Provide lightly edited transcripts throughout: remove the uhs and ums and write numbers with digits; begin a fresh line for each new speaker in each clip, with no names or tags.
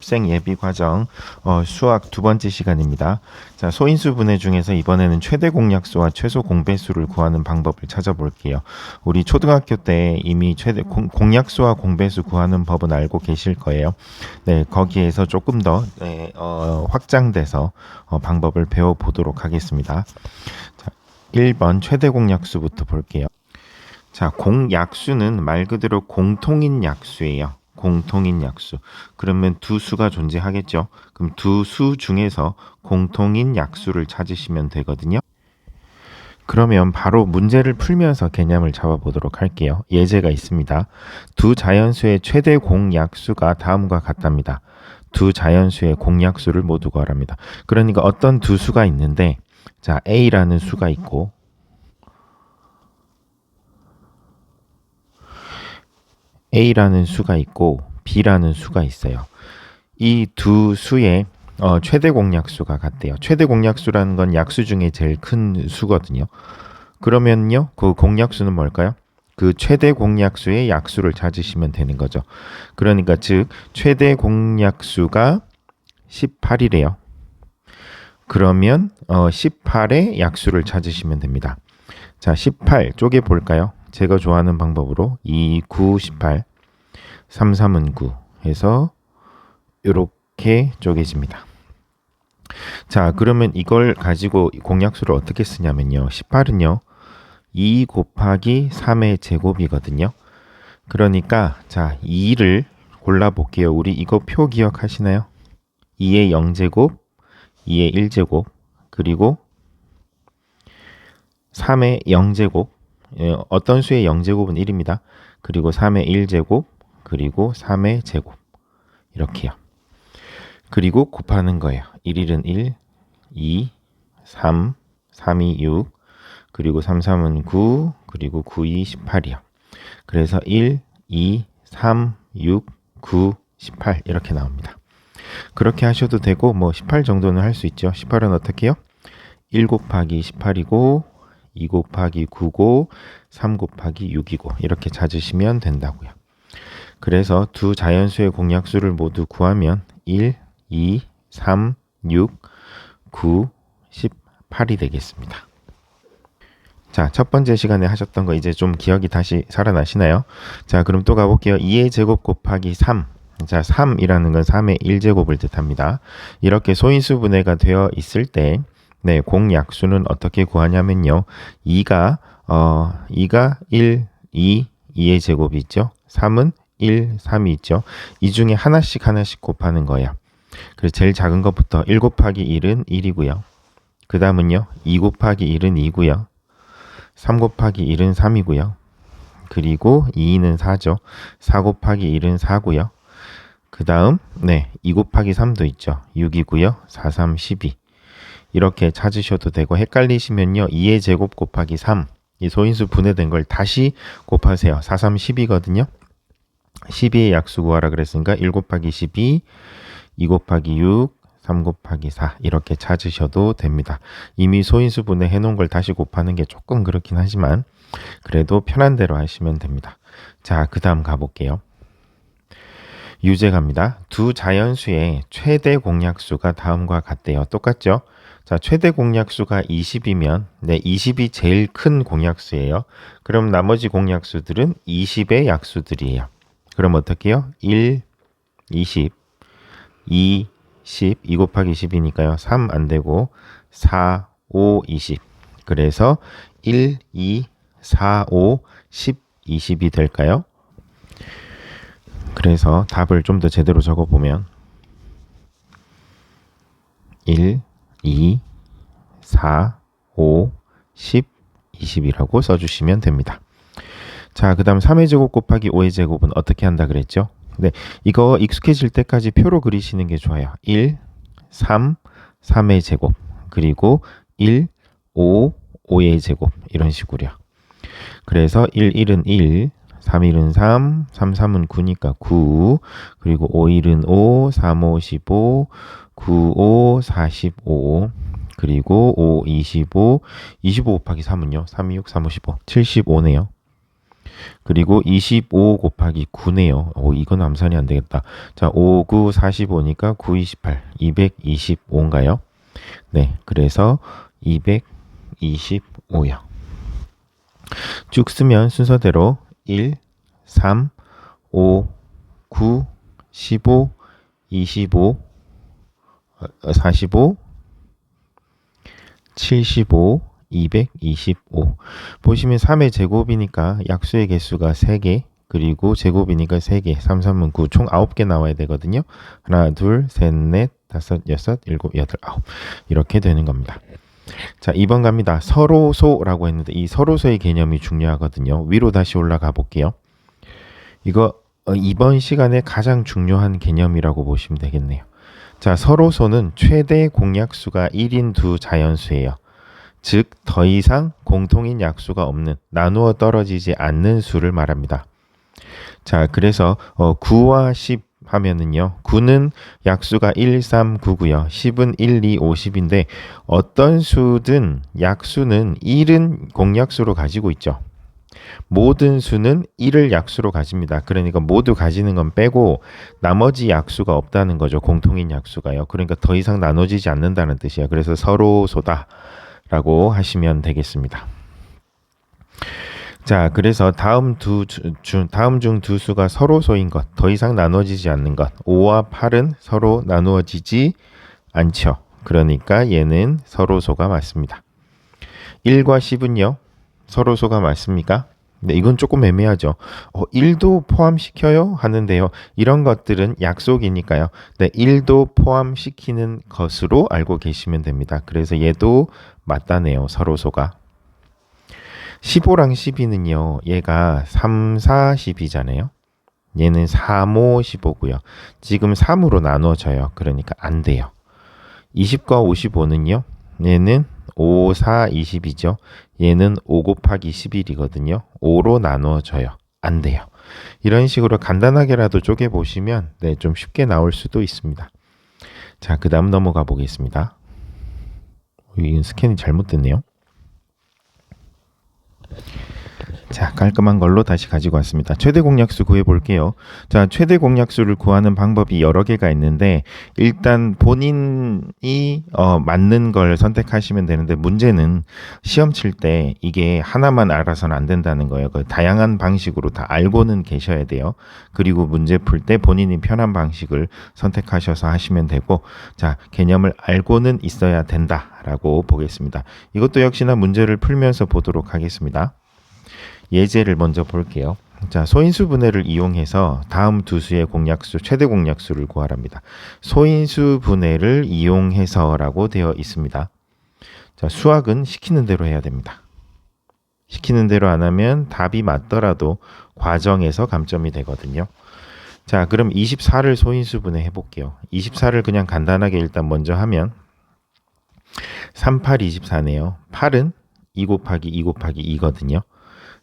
입생 예비 과정 수학 두 번째 시간입니다. 자, 소인수 분해 중에서 이번에는 최대 공약수와 최소 공배수를 구하는 방법을 찾아볼게요. 우리 초등학교 때 이미 최대 공약수와 공배수 구하는 법은 알고 계실 거예요. 네, 거기에서 조금 더 확장돼서 방법을 배워보도록 하겠습니다. 자, 1번 최대 공약수부터 볼게요. 자, 공약수는 말 그대로 공통인 약수예요. 공통인 약수. 그러면 두 수가 존재하겠죠. 그럼 두 수 중에서 공통인 약수를 찾으시면 되거든요. 그러면 바로 문제를 풀면서 개념을 잡아보도록 할게요. 예제가 있습니다. 두 자연수의 최대 공약수가 다음과 같답니다. 두 자연수의 공약수를 모두 구하랍니다. 그러니까 어떤 두 수가 있는데, 자, A라는 수가 있고, A라는 수가 있고 B라는 수가 있어요. 이 두 수의 최대 공약수가 같대요. 최대 공약수라는 건 약수 중에 제일 큰 수거든요. 그러면요, 그 공약수는 뭘까요? 그 최대 공약수의 약수를 찾으시면 되는 거죠. 그러니까 즉 최대 공약수가 18이래요. 그러면 18의 약수를 찾으시면 됩니다. 자, 18 쪼개 볼까요? 제가 좋아하는 방법으로 2, 9, 18, 3, 3은 9 해서 이렇게 쪼개집니다. 자, 그러면 이걸 가지고 공약수를 어떻게 쓰냐면요. 18은요. 2 곱하기 3의 제곱이거든요. 그러니까 자, 2를 골라볼게요. 우리 이거 표 기억하시나요? 2의 0제곱, 2의 1제곱, 그리고 3의 0제곱, 어떤 수의 0제곱은 1입니다. 그리고 3의 1제곱, 그리고 3의 제곱 이렇게요. 그리고 곱하는 거예요. 1, 1은 1, 2, 3, 3이 6, 그리고 3, 3은 9, 그리고 9, 2, 18이요. 그래서 1, 2, 3, 6, 9, 18 이렇게 나옵니다. 그렇게 하셔도 되고 뭐 18 정도는 할 수 있죠. 18은 어떻게 해요? 1 곱하기 18이고 2 곱하기 9고 3 곱하기 6이고 이렇게 찾으시면 된다고요. 그래서 두 자연수의 공약수를 모두 구하면 1, 2, 3, 6, 9, 18이 되겠습니다. 자, 첫 번째 시간에 하셨던 거 이제 좀 기억이 다시 살아나시나요? 자, 그럼 또 가볼게요. 2의 제곱 곱하기 3. 자, 3이라는 건 3의 1제곱을 뜻합니다. 이렇게 소인수 분해가 되어 있을 때 네, 공약수는 어떻게 구하냐면요. 2가 1, 2, 2의 제곱이 있죠. 3은 1, 3이 있죠. 이 중에 하나씩 곱하는 거예요. 그래서 제일 작은 것부터 1 곱하기 1은 1이고요. 그 다음은요. 2 곱하기 1은 2고요. 3 곱하기 1은 3이고요. 그리고 2는 4죠. 4 곱하기 1은 4고요. 그 다음 2 곱하기 3도 있죠. 6이고요. 4, 3, 12. 이렇게 찾으셔도 되고 헷갈리시면요. 2의 제곱 곱하기 3. 이 소인수 분해된 걸 다시 곱하세요. 4, 3, 10이거든요. 12의 약수 구하라 그랬으니까 1 곱하기 12, 2 곱하기 6, 3 곱하기 4 이렇게 찾으셔도 됩니다. 이미 소인수 분해 해놓은 걸 다시 곱하는 게 조금 그렇긴 하지만 그래도 편한 대로 하시면 됩니다. 자, 그 다음 가볼게요. 유제 갑니다. 두 자연수의 최대 공약수가 다음과 같대요. 똑같죠? 자, 최대 공약수가 20이면 20이 제일 큰 공약수예요. 그럼 나머지 공약수들은 20의 약수들이에요. 그럼 어떻게 해요? 1, 20, 2, 10, 2 곱하기 10이니까요. 3 안 되고 4, 5, 20. 그래서 1, 2, 4, 5, 10, 20이 될까요? 그래서 답을 좀 더 제대로 적어보면 1, 2, 4, 5, 10, 20이라고 써주시면 됩니다. 자, 그 다음 3의 제곱 곱하기 5의 제곱은 어떻게 한다 그랬죠? 네, 이거 익숙해질 때까지 표로 그리시는 게 좋아요. 1, 3, 3의 제곱, 그리고 1, 5, 5의 제곱 이런 식으로요. 그래서 1, 1은 1, 3, 1은 3, 3, 3은 9니까 9, 그리고 5, 1은 5, 3, 5, 15, 9, 5, 45, 그리고 5, 25, 25 곱하기 3은요. 3, 6, 3, 5, 15, 75네요. 그리고 25 곱하기 9네요. 이건 암산이 안 되겠다. 자, 5, 9, 45니까 9, 28, 225인가요? 네, 그래서 225요. 쭉 쓰면 순서대로 1, 3, 5, 9, 15, 25, 45, 75, 225. 보시면 3의 제곱이니까 약수의 개수가 3개, 그리고 제곱이니까 3개, 3, 3은 9, 총 9개 나와야 되거든요. 하나, 둘, 셋, 넷, 다섯, 여섯, 일곱, 여덟, 아홉. 이렇게 되는 겁니다. 자, 2번 갑니다. 서로소라고 했는데 이 서로소의 개념이 중요하거든요. 위로 다시 올라가 볼게요. 이거 이번 시간에 가장 중요한 개념이라고 보시면 되겠네요. 자, 서로소는 최대 공약수가 1인 두 자연수예요. 즉, 더 이상 공통인 약수가 없는, 나누어 떨어지지 않는 수를 말합니다. 자, 그래서 9와 10 하면은요, 9는 약수가 1, 3, 9고요. 10은 1, 2, 5, 10인데 어떤 수든 약수는 1은 공약수로 가지고 있죠. 모든 수는 1을 약수로 가집니다. 그러니까 모두 가지는 건 빼고 나머지 약수가 없다는 거죠. 공통인 약수가요. 그러니까 더 이상 나눠지지 않는다는 뜻이에요. 그래서 서로소다라고 하시면 되겠습니다. 자, 그래서 다음 중 두 수가 서로소인 것, 더 이상 나눠지지 않는 것. 5와 8은 서로 나누어지지 않죠. 그러니까 얘는 서로소가 맞습니다. 1과 10은요, 서로소가 맞습니까? 네, 이건 조금 애매하죠. 1도 포함시켜요? 하는데요. 이런 것들은 약속이니까요. 네, 1도 포함시키는 것으로 알고 계시면 됩니다. 그래서 얘도 맞다네요. 서로소가. 15랑 12는요. 얘가 3, 4, 10이잖아요. 얘는 3, 5, 15고요. 지금 3으로 나눠져요. 그러니까 안 돼요. 20과 55는요. 얘는 5, 4, 20이죠. 얘는 5 곱하기 11이거든요. 5로 나누어져요. 안 돼요. 이런 식으로 간단하게라도 쪼개보시면 네, 좀 쉽게 나올 수도 있습니다. 자, 그 다음 넘어가 보겠습니다. 이 스캔이 잘못됐네요. 자, 깔끔한 걸로 다시 가지고 왔습니다. 최대 공약수 구해 볼게요. 자, 최대 공약수를 구하는 방법이 여러 개가 있는데 일단 본인이 맞는 걸 선택하시면 되는데 문제는 시험 칠 때 이게 하나만 알아서는 안 된다는 거예요. 그 다양한 방식으로 다 알고는 계셔야 돼요. 그리고 문제 풀 때 본인이 편한 방식을 선택하셔서 하시면 되고, 자, 개념을 알고는 있어야 된다라고 보겠습니다. 이것도 역시나 문제를 풀면서 보도록 하겠습니다. 예제를 먼저 볼게요. 자, 소인수 분해를 이용해서 다음 두 수의 공약수, 최대 공약수를 구하랍니다. 소인수 분해를 이용해서라고 되어 있습니다. 자, 수학은 시키는 대로 해야 됩니다. 시키는 대로 안 하면 답이 맞더라도 과정에서 감점이 되거든요. 자, 그럼 24를 소인수 분해 해볼게요. 24를 그냥 간단하게 일단 먼저 하면 3, 8, 24네요. 8은 2 곱하기 2 곱하기 2거든요.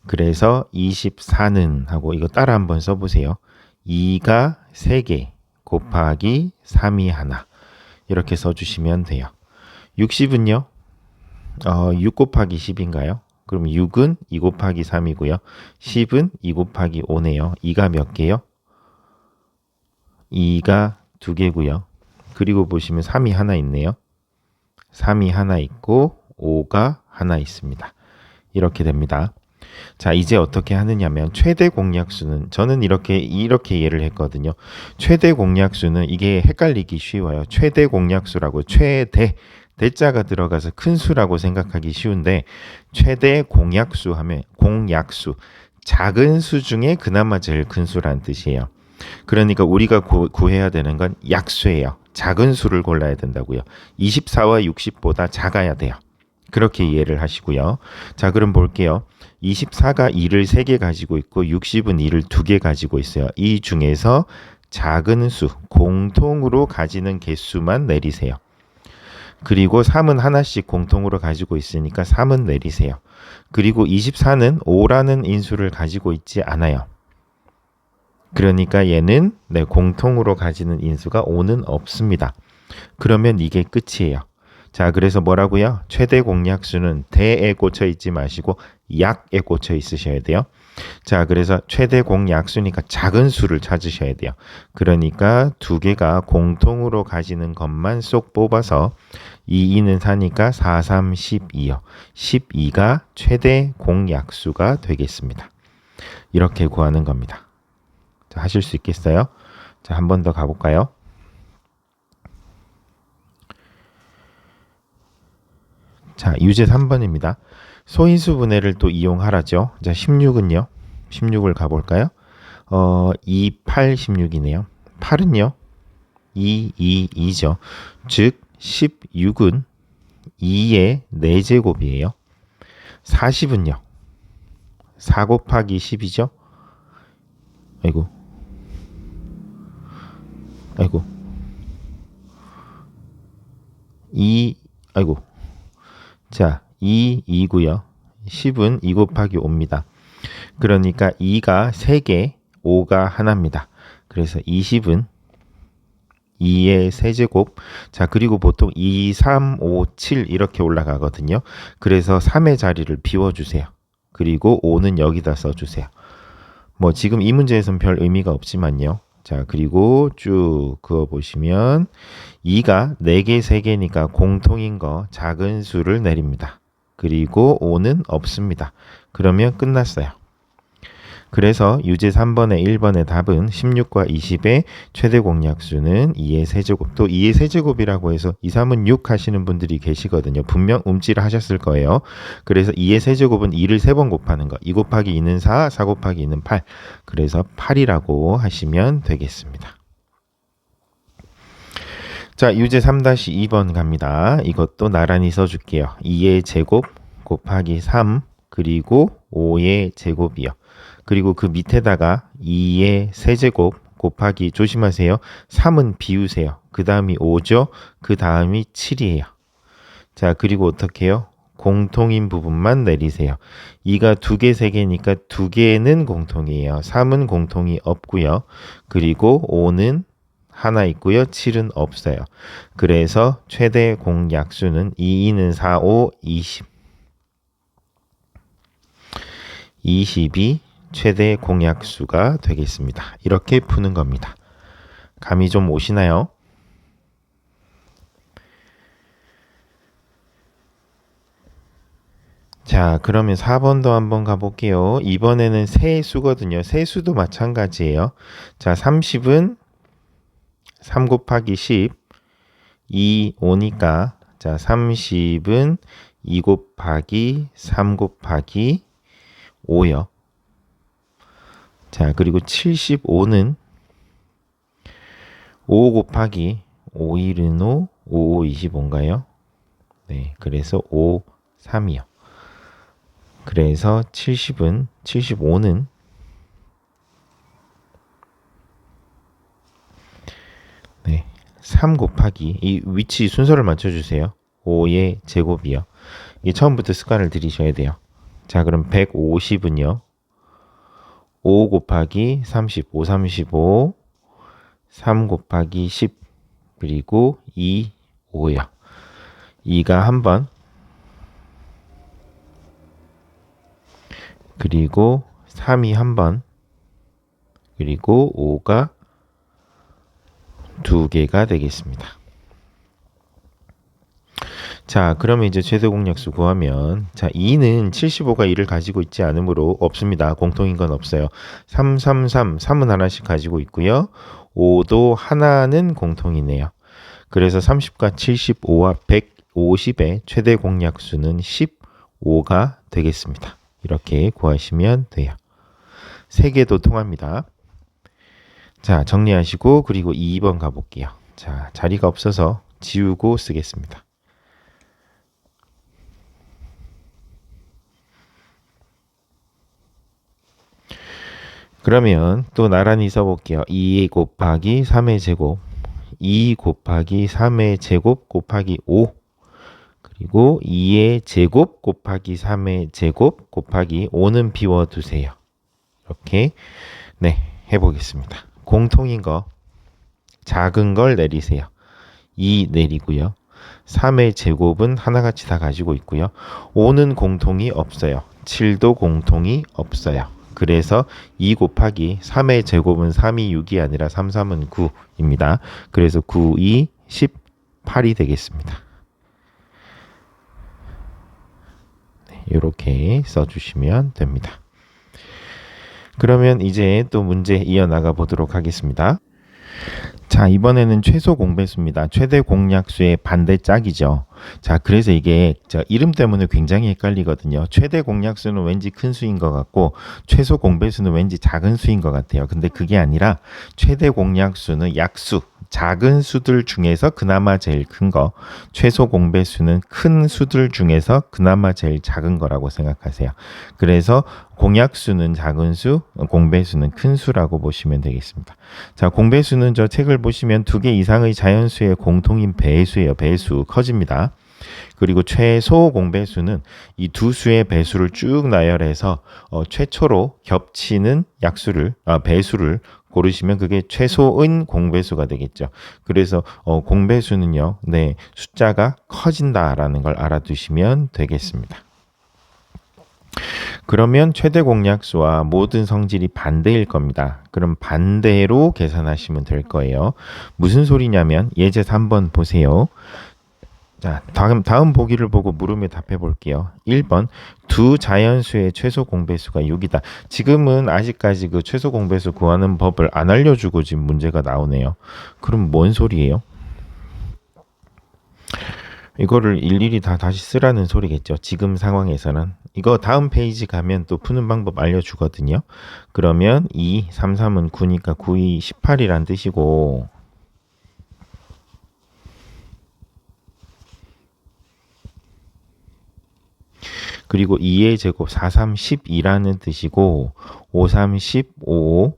그래서 24는 하고 이거 따라 한번 써보세요. 2가 3개 곱하기 3이 하나, 이렇게 써주시면 돼요. 60은요. 6 곱하기 10인가요? 그럼 6은 2 곱하기 3이고요. 10은 2 곱하기 5네요. 2가 몇 개요? 2가 2개고요. 그리고 보시면 3이 하나 있네요. 3이 하나 있고 5가 하나 있습니다. 이렇게 됩니다. 자, 이제 어떻게 하느냐면 최대 공약수는 저는 이렇게 이해를 했거든요. 최대 공약수는 이게 헷갈리기 쉬워요. 최대 공약수라고 최대 대자가 들어가서 큰 수라고 생각하기 쉬운데 최대 공약수 하면 공약수, 작은 수 중에 그나마 제일 큰 수란 뜻이에요. 그러니까 우리가 구해야 되는 건 약수예요. 작은 수를 골라야 된다고요. 24와 60보다 작아야 돼요. 그렇게 이해를 하시고요. 자, 그럼 볼게요. 24가 2를 3개 가지고 있고 60은 2를 2개 가지고 있어요. 이 중에서 작은 수, 공통으로 가지는 개수만 내리세요. 그리고 3은 하나씩 공통으로 가지고 있으니까 3은 내리세요. 그리고 24는 5라는 인수를 가지고 있지 않아요. 그러니까 얘는 공통으로 가지는 인수가 5는 없습니다. 그러면 이게 끝이에요. 자, 그래서 뭐라고요? 최대 공약수는 대에 꽂혀 있지 마시고 약에 꽂혀 있으셔야 돼요. 자, 그래서 최대 공약수니까 작은 수를 찾으셔야 돼요. 그러니까 두 개가 공통으로 가지는 것만 쏙 뽑아서 2는 4니까 4, 3, 12요. 12가 최대 공약수가 되겠습니다. 이렇게 구하는 겁니다. 자, 하실 수 있겠어요? 자, 한 번 더 가볼까요? 자, 유제 3번입니다. 소인수 분해를 또 이용하라죠. 자, 16은요. 16을 가볼까요? 2, 8, 16이네요. 8은요. 2, 2, 2죠. 즉 16은 2의 4제곱이에요. 40은요. 4 곱하기 10이죠. 아이고. 아이고. 2, 아이고. 자, 2, 2고요. 10은 2 곱하기 5입니다. 그러니까 2가 3개, 5가 하나입니다. 그래서 20은 2의 세제곱. 자, 그리고 보통 2, 3, 5, 7 이렇게 올라가거든요. 그래서 3의 자리를 비워주세요. 그리고 5는 여기다 써주세요. 뭐 지금 이 문제에서는 별 의미가 없지만요. 자, 그리고 쭉 그어보시면 2가 4개, 3개니까 공통인 거 작은 수를 내립니다. 그리고 5는 없습니다. 그러면 끝났어요. 그래서 유제 3번의 1번의 답은 16과 20의 최대 공약수는 2의 세제곱. 또 2의 세제곱이라고 해서 2, 3은 6 하시는 분들이 계시거든요. 분명 움찔을 하셨을 거예요. 그래서 2의 세제곱은 2를 3번 곱하는 거. 2 곱하기 2는 4, 4 곱하기 2는 8. 그래서 8이라고 하시면 되겠습니다. 자, 유제 3-2번 갑니다. 이것도 나란히 써줄게요. 2의 제곱 곱하기 3 그리고 5의 제곱이요. 그리고 그 밑에다가 2의 세제곱 곱하기 조심하세요. 3은 비우세요. 그 다음이 5죠. 그 다음이 7이에요. 자, 그리고 어떻게 해요? 공통인 부분만 내리세요. 2가 2개, 3개니까 2개는 공통이에요. 3은 공통이 없고요. 그리고 5는 하나 있고요. 7은 없어요. 그래서 최대 공약수는 2는 4, 5, 20. 20이 최대 공약수가 되겠습니다. 이렇게 푸는 겁니다. 감이 좀 오시나요? 자, 그러면 4번도 한번 가볼게요. 이번에는 세수거든요. 세수도 마찬가지예요. 자, 30은 3 곱하기 10, 2, 5니까 자, 30은 2 곱하기 3 곱하기 5요. 자, 그리고 75는 5 곱하기 5, 1은 5, 5, 5, 25인가요? 네, 그래서 5, 3이요. 그래서 75는 네, 3 곱하기 이 위치 순서를 맞춰주세요. 5의 제곱이요. 이게 처음부터 습관을 들이셔야 돼요. 자, 그럼 150은요. 5 곱하기 30, 5, 35, 3 곱하기 10, 그리고 2, 5요. 2가 한 번, 그리고 3이 한 번, 그리고 5가 두 개가 되겠습니다. 자, 그러면 이제 최대 공약수 구하면 자, 2는 75가 2를 가지고 있지 않으므로 없습니다. 공통인 건 없어요. 3, 3, 3, 3은 하나씩 가지고 있고요. 5도 하나는 공통이네요. 그래서 30과 75와 150의 최대 공약수는 15가 되겠습니다. 이렇게 구하시면 돼요. 3개도 통합니다. 자, 정리하시고 그리고 2번 가볼게요. 자, 자리가 없어서 지우고 쓰겠습니다. 그러면 또 나란히 써볼게요. 2 곱하기 3의 제곱, 2 곱하기 3의 제곱 곱하기 5, 그리고 2의 제곱 곱하기 3의 제곱 곱하기 5는 비워두세요. 이렇게 네, 해보겠습니다. 공통인 거 작은 걸 내리세요. 2 내리고요. 3의 제곱은 하나같이 다 가지고 있고요. 5는 공통이 없어요. 7도 공통이 없어요. 그래서 2 곱하기 3의 제곱은 3이 6이 아니라 3, 3은 9입니다. 그래서 9, 2, 18이 되겠습니다. 이렇게 써주시면 됩니다. 그러면 이제 또 문제 이어나가 보도록 하겠습니다. 자, 이번에는 최소 공배수입니다. 최대 공약수의 반대 짝이죠. 자, 그래서 이게 이름 때문에 굉장히 헷갈리거든요. 최대 공약수는 왠지 큰 수인 것 같고 최소 공배수는 왠지 작은 수인 것 같아요. 근데 그게 아니라 최대 공약수는 약수, 작은 수들 중에서 그나마 제일 큰 거, 최소 공배수는 큰 수들 중에서 그나마 제일 작은 거라고 생각하세요. 그래서 공약수는 작은 수, 공배수는 큰 수라고 보시면 되겠습니다. 자, 공배수는 저 책을 보시면 2개 이상의 자연수의 공통인 배수예요. 배수 커집니다. 그리고 최소 공배수는 이 두 수의 배수를 쭉 나열해서 최초로 겹치는 약수를 배수를 고르시면 그게 최소인 공배수가 되겠죠. 그래서 공배수는요, 네, 숫자가 커진다라는 걸 알아두시면 되겠습니다. 그러면 최대 공약수와 모든 성질이 반대일 겁니다. 그럼 반대로 계산하시면 될 거예요. 무슨 소리냐면 예제 3번 보세요. 자, 다음 보기를 보고 물음에 답해 볼게요. 1번, 두 자연수의 최소 공배수가 6이다. 지금은 아직까지 그 최소 공배수 구하는 법을 안 알려주고 지금 문제가 나오네요. 그럼 뭔 소리예요? 이거를 일일이 다시 쓰라는 소리겠죠. 지금 상황에서는. 이거 다음 페이지 가면 또 푸는 방법 알려주거든요. 그러면 2, 3, 3은 9니까 9, 2, 18이란 뜻이고, 그리고 2의 제곱 4, 3, 12라는 뜻이고 5, 3, 15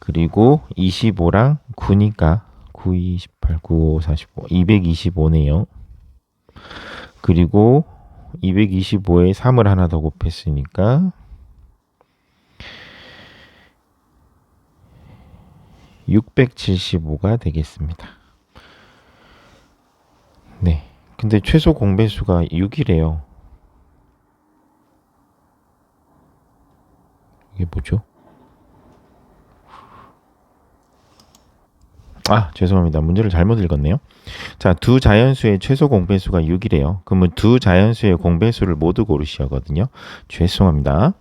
그리고 25랑 9니까 9, 2, 18, 9, 5, 45 225네요. 그리고 225에 3을 하나 더 곱했으니까 675가 되겠습니다. 네. 근데 최소 공배수가 6이래요. 이게 뭐죠? 죄송합니다. 문제를 잘못 읽었네요. 자, 두 자연수의 최소 공배수가 6이래요. 그러면 두 자연수의 공배수를 모두 고르시거든요. 죄송합니다.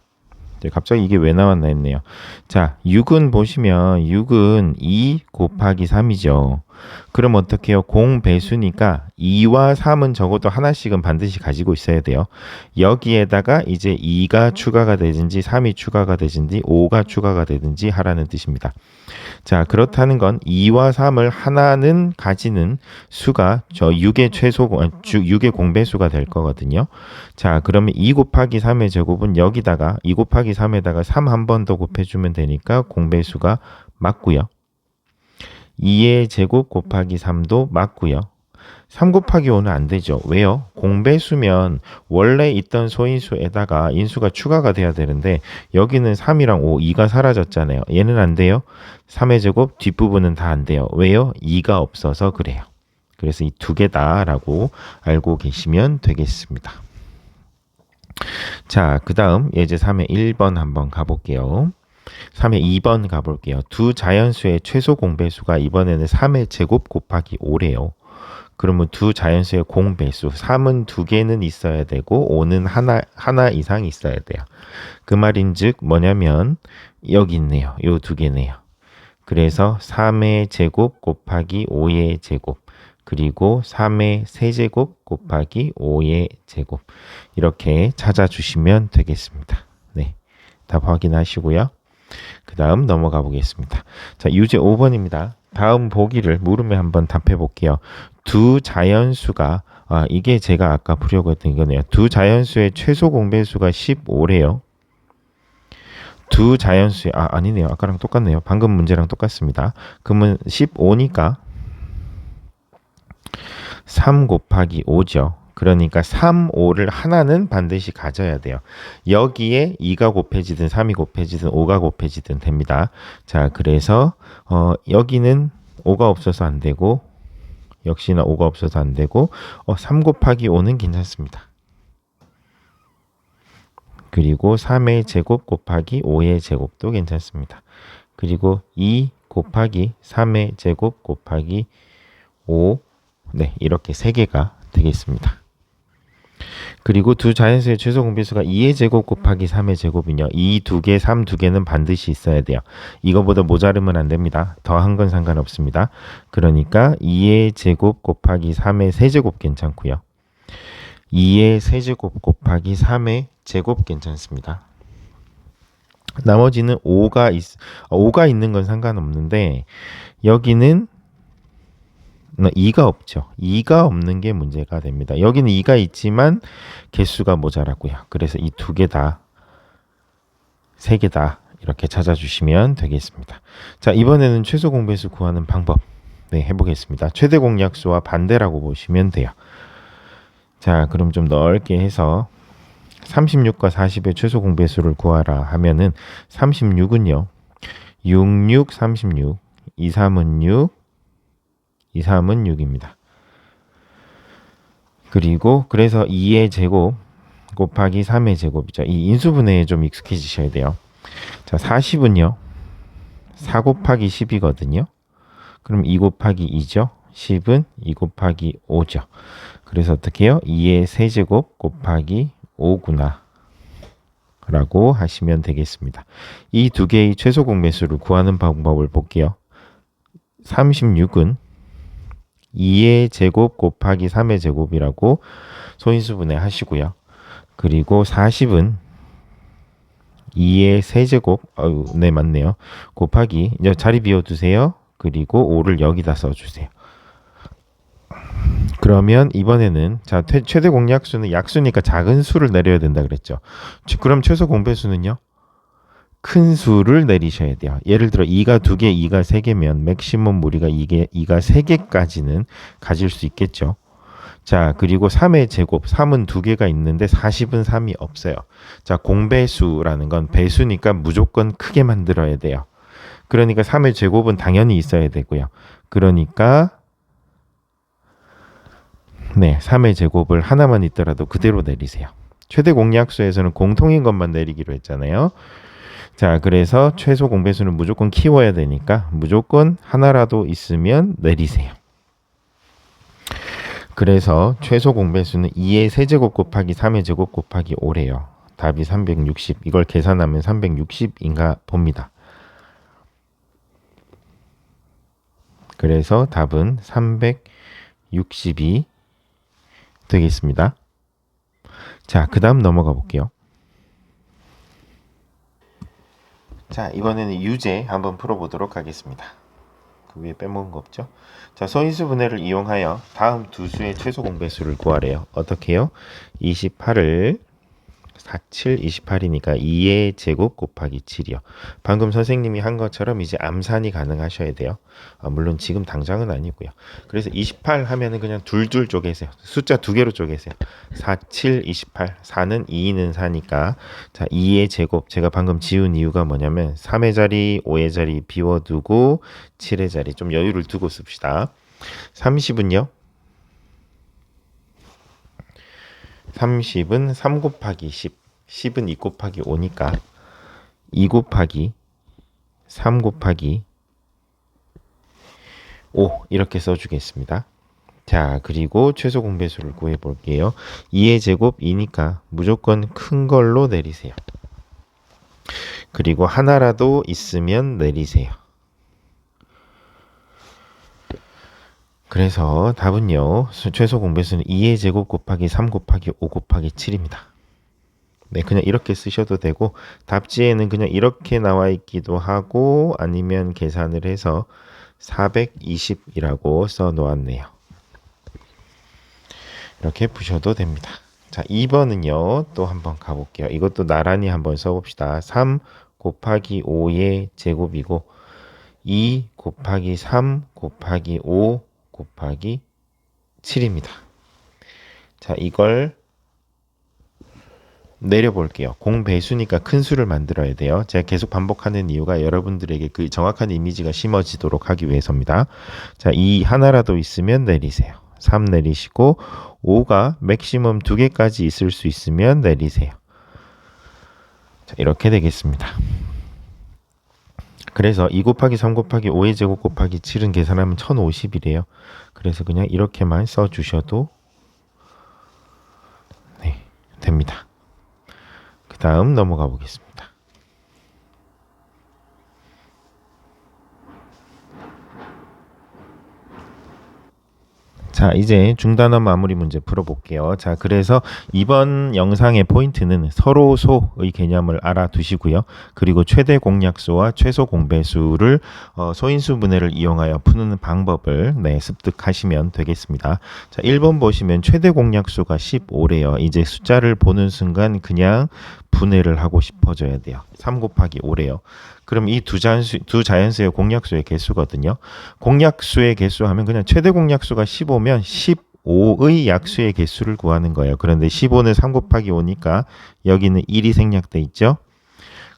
갑자기 이게 왜 나왔나 했네요. 자, 6은 보시면 6은 2 곱하기 3이죠. 그럼 어떻게 해요? 공배수니까 2와 3은 적어도 하나씩은 반드시 가지고 있어야 돼요. 여기에다가 이제 2가 추가가 되든지 3이 추가가 되든지 5가 추가가 되든지 하라는 뜻입니다. 자, 그렇다는 건 2와 3을 하나는 가지는 수가 저 6의 최소 6의 공배수가 될 거거든요. 자, 그러면 2 곱하기 3의 제곱은 여기다가 2 곱하기 3에다가 3 한 번 더 곱해주면 되니까 공배수가 맞고요. 2의 제곱 곱하기 3도 맞고요. 3 곱하기 5는 안 되죠. 왜요? 공배수면 원래 있던 소인수에다가 인수가 추가가 돼야 되는데 여기는 3이랑 5, 2가 사라졌잖아요. 얘는 안 돼요. 3의 제곱 뒷부분은 다 안 돼요. 왜요? 2가 없어서 그래요. 그래서 이 두 개다라고 알고 계시면 되겠습니다. 자, 그 다음 예제 3의 1번 한번 가볼게요. 3의 2번 가볼게요. 두 자연수의 최소 공배수가 이번에는 3의 제곱 곱하기 5래요. 그러면 두 자연수의 공배수 3은 2개는 있어야 되고 5는 하나 이상 있어야 돼요. 그 말인즉 뭐냐면 여기 있네요. 요 두 개네요. 그래서 3의 제곱 곱하기 5의 제곱 그리고 3의 세제곱 곱하기 5의 제곱 이렇게 찾아주시면 되겠습니다. 네, 답 확인하시고요. 그 다음 넘어가 보겠습니다. 자, 유제 5번입니다. 다음 보기를 물음에 한번 답해 볼게요. 두 자연수가 이게 제가 아까 보려고 했던 이거네요. 두 자연수의 최소 공배수가 15래요. 두 자연수의 아니네요. 아까랑 똑같네요. 방금 문제랑 똑같습니다. 그러면 15니까 3 곱하기 5죠. 그러니까 3, 5를 하나는 반드시 가져야 돼요. 여기에 2가 곱해지든 3이 곱해지든 5가 곱해지든 됩니다. 자, 그래서 여기는 5가 없어서 안 되고 역시나 5가 없어서 안 되고 3 곱하기 5는 괜찮습니다. 그리고 3의 제곱 곱하기 5의 제곱도 괜찮습니다. 그리고 2 곱하기 3의 제곱 곱하기 5, 네, 이렇게 3개가 되겠습니다. 그리고 두 자연수의 최소 공배수가 2의 제곱 곱하기 3의 제곱이요. 2 2개, 3 2개는 반드시 있어야 돼요. 이거보다 모자르면 안 됩니다. 더한 건 상관없습니다. 그러니까 2의 제곱 곱하기 3의 세제곱 괜찮고요. 2의 세제곱 곱하기 3의 제곱 괜찮습니다. 나머지는 5가 있는 건 상관없는데 여기는 2가 없죠. 2가 없는 게 문제가 됩니다. 여기는 2가 있지만 개수가 모자라고요. 그래서 이 2개다, 3개다 이렇게 찾아주시면 되겠습니다. 자, 이번에는 최소 공배수 구하는 방법 해보겠습니다. 최대 공약수와 반대라고 보시면 돼요. 자, 그럼 좀 넓게 해서 36과 40의 최소 공배수를 구하라 하면은 36은요. 6, 6, 36, 2, 3은 6, 2, 3은 6입니다. 그리고 그래서 2의 제곱 곱하기 3의 제곱이죠. 이 인수분해에 좀 익숙해지셔야 돼요. 자, 40은요. 4 곱하기 10이거든요. 그럼 2 곱하기 2죠. 10은 2 곱하기 5죠. 그래서 어떻게 해요? 2의 세제곱 곱하기 5구나 라고 하시면 되겠습니다. 이 두 개의 최소 공배수를 구하는 방법을 볼게요. 36은 2의 제곱 곱하기 3의 제곱이라고 소인수분해 하시고요. 그리고 40은 2의 세제곱, 네 맞네요. 곱하기, 이제 자리 비워두세요. 그리고 5를 여기다 써주세요. 그러면 이번에는 자 최대 공약수는 약수니까 작은 수를 내려야 된다 그랬죠. 그럼 최소 공배수는요? 큰 수를 내리셔야 돼요. 예를 들어 2가 2개, 2가 3개면 맥시멈 우리가 2가 3개까지는 가질 수 있겠죠. 자, 그리고 3의 제곱, 3은 2개가 있는데 40은 3이 없어요. 자, 공배수라는 건 배수니까 무조건 크게 만들어야 돼요. 그러니까 3의 제곱은 당연히 있어야 되고요. 그러니까 3의 제곱을 하나만 있더라도 그대로 내리세요. 최대 공약수에서는 공통인 것만 내리기로 했잖아요. 자, 그래서 최소 공배수는 무조건 키워야 되니까 무조건 하나라도 있으면 내리세요. 그래서 최소 공배수는 2의 세제곱 곱하기 3의 제곱 곱하기 5래요. 답이 360. 이걸 계산하면 360인가 봅니다. 그래서 답은 360이 되겠습니다. 자, 그 다음 넘어가 볼게요. 자, 이번에는 유제 한번 풀어보도록 하겠습니다. 그 위에 빼먹은 거 없죠? 자, 소인수분해를 이용하여 다음 두 수의 최소 공배수를 구하래요. 어떻게 해요? 28을 4, 7, 28이니까 2의 제곱 곱하기 7이요. 방금 선생님이 한 것처럼 이제 암산이 가능하셔야 돼요. 물론 지금 당장은 아니고요. 그래서 28 하면은 그냥 둘둘 쪼개세요. 숫자 두 개로 쪼개세요. 4, 7, 28. 4는 2는 4니까 자 2의 제곱 제가 방금 지운 이유가 뭐냐면 3의 자리, 5의 자리 비워두고 7의 자리 좀 여유를 두고 씁시다. 30은요? 30은 3 곱하기 10, 10은 2 곱하기 5니까 2 곱하기 3 곱하기 5 이렇게 써주겠습니다. 자, 그리고 최소 공배수를 구해볼게요. 2의 제곱 2니까 무조건 큰 걸로 내리세요. 그리고 하나라도 있으면 내리세요. 그래서 답은요. 최소 공배수는 2의 제곱 곱하기 3 곱하기 5 곱하기 7입니다. 네, 그냥 이렇게 쓰셔도 되고 답지에는 그냥 이렇게 나와 있기도 하고 아니면 계산을 해서 420이라고 써 놓았네요. 이렇게 푸셔도 됩니다. 자, 2번은요. 또 한번 가볼게요. 이것도 나란히 한번 써봅시다. 3 곱하기 5의 제곱이고 2 곱하기 3 곱하기 5 곱하기 7입니다. 자, 이걸 내려볼게요. 공배수니까 큰 수를 만들어야 돼요. 제가 계속 반복하는 이유가 여러분들에게 그 정확한 이미지가 심어지도록 하기 위해서입니다. 자, 이 하나라도 있으면 내리세요. 3 내리시고 5가 맥시멈 2개까지 있을 수 있으면 내리세요. 자, 이렇게 되겠습니다. 그래서 2 곱하기 3 곱하기 5의 제곱 곱하기 7은 계산하면 1050이래요. 그래서 그냥 이렇게만 써주셔도 네, 됩니다. 그 다음 넘어가 보겠습니다. 자, 이제 중단원 마무리 문제 풀어볼게요. 자, 그래서 이번 영상의 포인트는 서로소의 개념을 알아두시고요. 그리고 최대 공약수와 최소 공배수를 소인수 분해를 이용하여 푸는 방법을 습득하시면 되겠습니다. 자, 1번 보시면 최대 공약수가 15래요. 이제 숫자를 보는 순간 그냥 분해를 하고 싶어져야 돼요. 3 곱하기 5래요. 그럼 이 두 자연수의 공약수의 개수거든요. 공약수의 개수 하면 그냥 최대 공약수가 15면 15의 약수의 개수를 구하는 거예요. 그런데 15는 3 곱하기 5니까 여기는 1이 생략돼 있죠.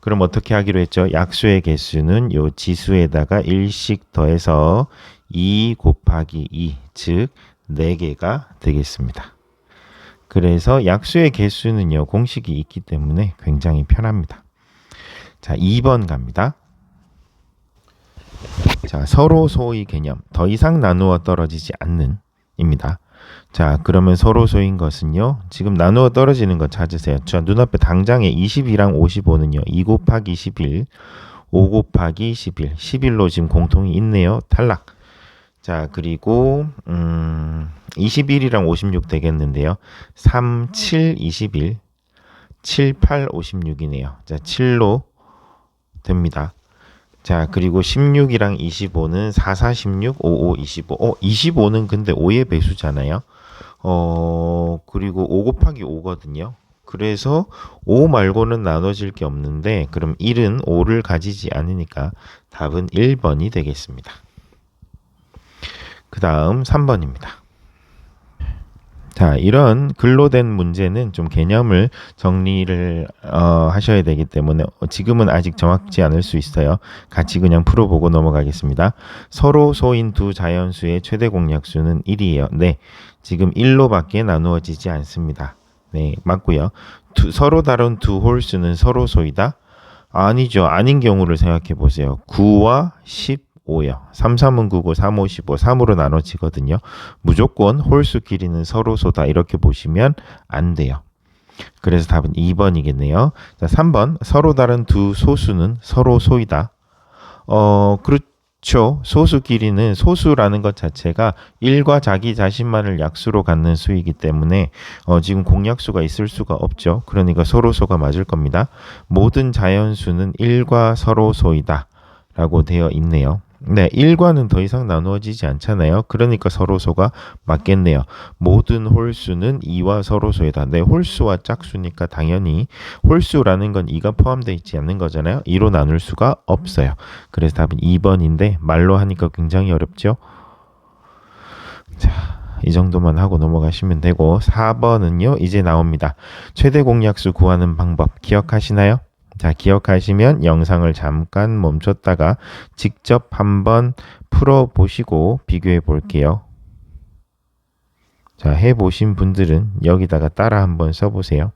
그럼 어떻게 하기로 했죠? 약수의 개수는 요 지수에다가 1씩 더해서 2 곱하기 2, 즉 4개가 되겠습니다. 그래서 약수의 개수는요, 공식이 있기 때문에 굉장히 편합니다. 자, 2번 갑니다. 자, 서로소의 개념. 더 이상 나누어 떨어지지 않는 입니다. 자, 그러면 서로소인 것은요. 지금 나누어 떨어지는 거 찾으세요. 자, 눈앞에 당장에 22랑 55는요. 2 곱하기 11, 5 곱하기 11. 11로 지금 공통이 있네요. 탈락. 자, 그리고 21이랑 56 되겠는데요. 3, 7, 21, 7, 8, 56이네요. 자, 7로 됩니다. 자, 그리고 16이랑 25는 4, 4, 16, 5, 5, 25. 25는 근데 5의 배수잖아요. 그리고 5 곱하기 5거든요. 그래서 5 말고는 나눠질 게 없는데, 그럼 1은 5를 가지지 않으니까 답은 1번이 되겠습니다. 그 다음 3번입니다. 자, 이런 글로 된 문제는 좀 개념을 정리를 하셔야 되기 때문에 지금은 아직 정확지 않을 수 있어요. 같이 그냥 풀어보고 넘어가겠습니다. 서로소인 두 자연수의 최대 공약수는 1이에요. 네, 지금 1로밖에 나누어지지 않습니다. 네, 맞고요. 서로 다른 두 홀수는 서로소이다? 아니죠. 아닌 경우를 생각해 보세요. 9와 10. 5요. 3, 3은 9고 3, 5, 15, 3으로 나눠지거든요. 무조건 홀수 길이는 서로소다 이렇게 보시면 안 돼요. 그래서 답은 2번이겠네요. 자, 3번 서로 다른 두 소수는 서로소이다. 그렇죠. 소수 길이는 소수라는 것 자체가 1과 자기 자신만을 약수로 갖는 수이기 때문에 지금 공약수가 있을 수가 없죠. 그러니까 서로소가 맞을 겁니다. 모든 자연수는 1과 서로소이다 라고 되어 있네요. 네, 1과는 더 이상 나누어지지 않잖아요. 그러니까 서로소가 맞겠네요. 모든 홀수는 2와 서로소이다. 네, 홀수와 짝수니까 당연히 홀수라는 건 2가 포함되어 있지 않는 거잖아요. 2로 나눌 수가 없어요. 그래서 답은 2번인데 말로 하니까 굉장히 어렵죠. 자, 이 정도만 하고 넘어가시면 되고 4번은요. 이제 나옵니다. 최대 공약수 구하는 방법 기억하시나요? 자, 기억하시면 영상을 잠깐 멈췄다가 직접 한번 풀어보시고 비교해 볼게요. 자, 해보신 분들은 여기다가 따라 한번 써보세요.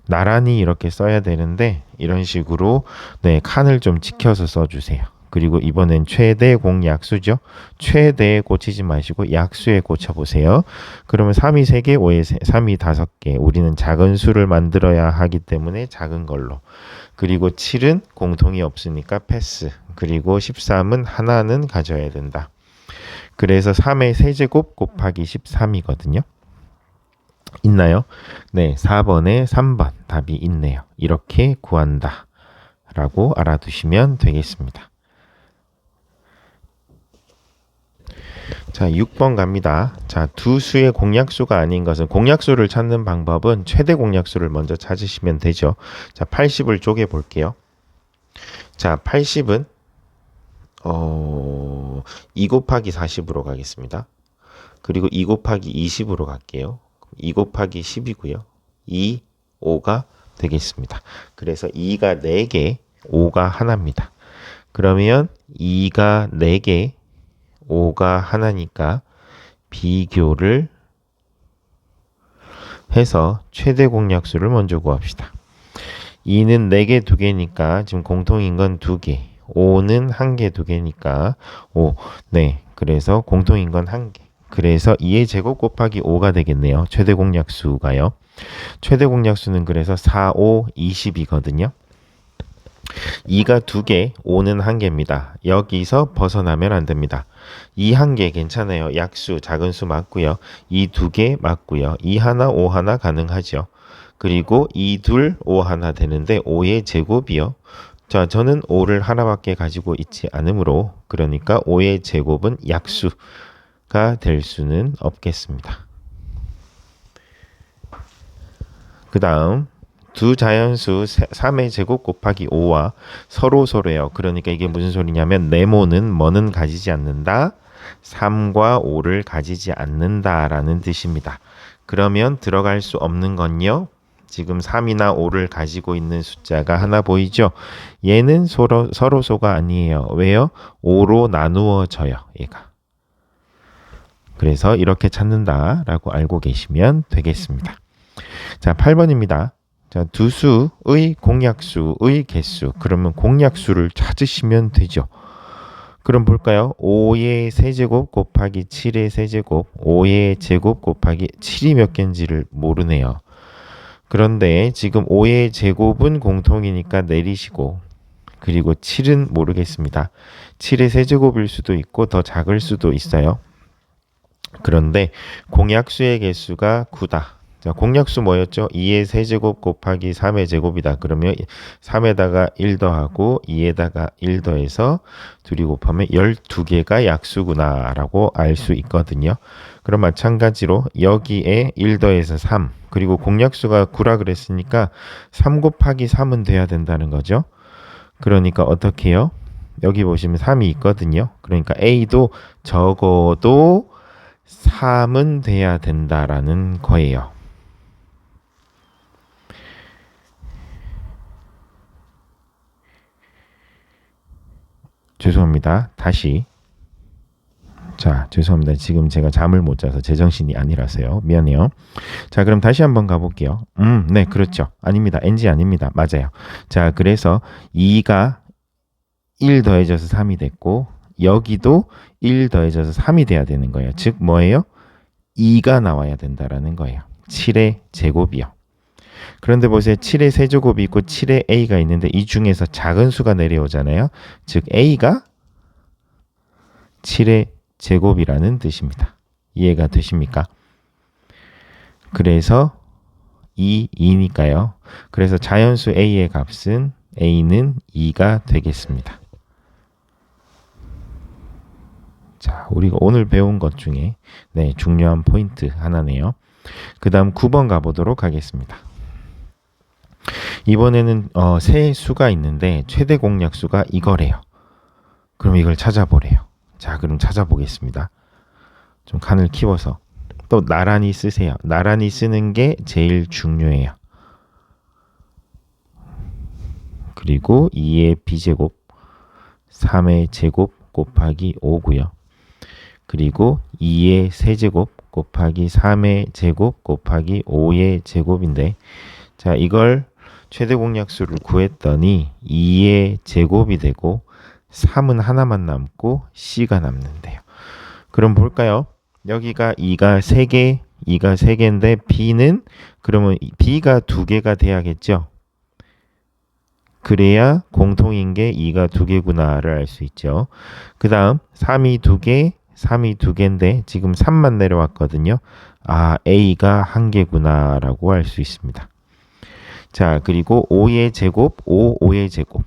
나란히 이렇게 써야 되는데 이런 식으로 칸을 좀 지켜서 써주세요. 그리고 이번엔 최대 공약수죠. 최대에 꽂히지 마시고 약수에 꽂혀보세요. 그러면 3이 3개, 5에 3이 5개. 우리는 작은 수를 만들어야 하기 때문에 작은 걸로. 그리고 7은 공통이 없으니까 패스. 그리고 13은 하나는 가져야 된다. 그래서 3의 세제곱 곱하기 13이거든요. 있나요? 네, 4번에 3번 답이 있네요. 이렇게 구한다 라고 알아두시면 되겠습니다. 자, 6번 갑니다. 자, 두 수의 공약수가 아닌 것은 공약수를 찾는 방법은 최대 공약수를 먼저 찾으시면 되죠. 자, 80을 쪼개 볼게요. 자, 80은 2 곱하기 40으로 가겠습니다. 그리고 2 곱하기 20으로 갈게요. 2 곱하기 10이고요. 2, 5가 되겠습니다. 그래서 2가 4개, 5가 하나입니다. 그러면 2가 4개, 5가 하나니까 비교를 해서 최대 공약수를 먼저 구합시다. 2는 4개, 2개니까 지금 공통인 건 2개. 5는 1개, 2개니까 5. 네, 그래서 공통인 건 1개. 그래서 2의 제곱 곱하기 5가 되겠네요. 최대 공약수가요. 최대 공약수는 그래서 4, 5, 20이거든요. 2가 2개, 5는 1개입니다. 여기서 벗어나면 안 됩니다. 2 1개 괜찮아요. 약수, 작은 수 맞고요. 2 2개 맞고요. 2 하나, 5 하나 가능하죠. 그리고 2 2, 5 하나 되는데 5의 제곱이요. 자, 저는 5를 하나밖에 가지고 있지 않으므로 그러니까 5의 제곱은 약수가 될 수는 없겠습니다. 그 다음 두 자연수 3의 제곱 곱하기 5와 서로예요. 그러니까 이게 무슨 소리냐면 네모는 뭐는 가지지 않는다. 3과 5를 가지지 않는다라는 뜻입니다. 그러면 들어갈 수 없는 건요. 지금 3이나 5를 가지고 있는 숫자가 하나 보이죠? 얘는 서로소가 아니에요. 왜요? 5로 나누어져요. 얘가. 그래서 이렇게 찾는다라고 알고 계시면 되겠습니다. 자, 8번입니다. 자, 두 수의 공약수의 개수. 그러면 공약수를 찾으시면 되죠. 그럼 볼까요? 5의 세제곱 곱하기 7의 세제곱, 5의 제곱 곱하기 7이 몇 개인지를 모르네요. 그런데 지금 5의 제곱은 공통이니까 내리시고, 그리고 7은 모르겠습니다. 7의 세제곱일 수도 있고 더 작을 수도 있어요. 그런데 공약수의 개수가 9다. 자, 공약수 뭐였죠? 2의 세제곱 곱하기 3의 제곱이다. 그러면 3에다가 1 더하고 2에다가 1 더해서 둘이 곱하면 12개가 약수구나 라고 알 수 있거든요. 그럼 마찬가지로 여기에 1 더해서 3 그리고 공약수가 9라 그랬으니까 3 곱하기 3은 돼야 된다는 거죠. 그러니까 어떻게 해요? 여기 보시면 3이 있거든요. 그러니까 A도 적어도 3은 돼야 된다라는 거예요. 죄송합니다. 다시. 자, 죄송합니다. 지금 제가 잠을 못 자서 제정신이 아니라서요. 미안해요. 자, 그럼 다시 한번 가볼게요. 네, 그렇죠. 아닙니다. NG 아닙니다. 맞아요. 자, 그래서 2가 1 더해져서 3이 됐고 여기도 1 더해져서 3이 돼야 되는 거예요. 즉 뭐예요? 2가 나와야 된다라는 거예요. 7의 제곱이요. 그런데 보세요. 7의 세제곱이 있고 7의 A가 있는데 이 중에서 작은 수가 내려오잖아요. 즉 A가 7의 제곱이라는 뜻입니다. 이해가 되십니까? 그래서 2니까요. 그래서 자연수 A의 값은 A는 2가 되겠습니다. 자, 우리가 오늘 배운 것 중에 네, 중요한 포인트 하나네요. 그 다음 9번 가보도록 하겠습니다. 이번에는 세 수가 있는데 최대 공약수가 이거래요. 그럼 이걸 찾아보래요. 자, 그럼 찾아보겠습니다. 좀 칸을 키워서 또 나란히 쓰세요. 나란히 쓰는 게 제일 중요해요. 그리고 2의 b제곱 3의 제곱 곱하기 5고요. 그리고 2의 세제곱 곱하기 3의 제곱 곱하기 5의 제곱인데 자, 이걸 최대 공약수를 구했더니 2의 제곱이 되고 3은 하나만 남고 C가 남는데요. 그럼 볼까요? 여기가 2가 3개, 2가 3개인데 B는 그러면 B가 2개가 돼야겠죠? 그래야 공통인 게 2가 2개구나를 알 수 있죠. 그 다음 3이 2개, 3이 2개인데 지금 3만 내려왔거든요. 아, A가 1개구나 라고 할 수 있습니다. 자, 그리고 5의 제곱, 5의 제곱.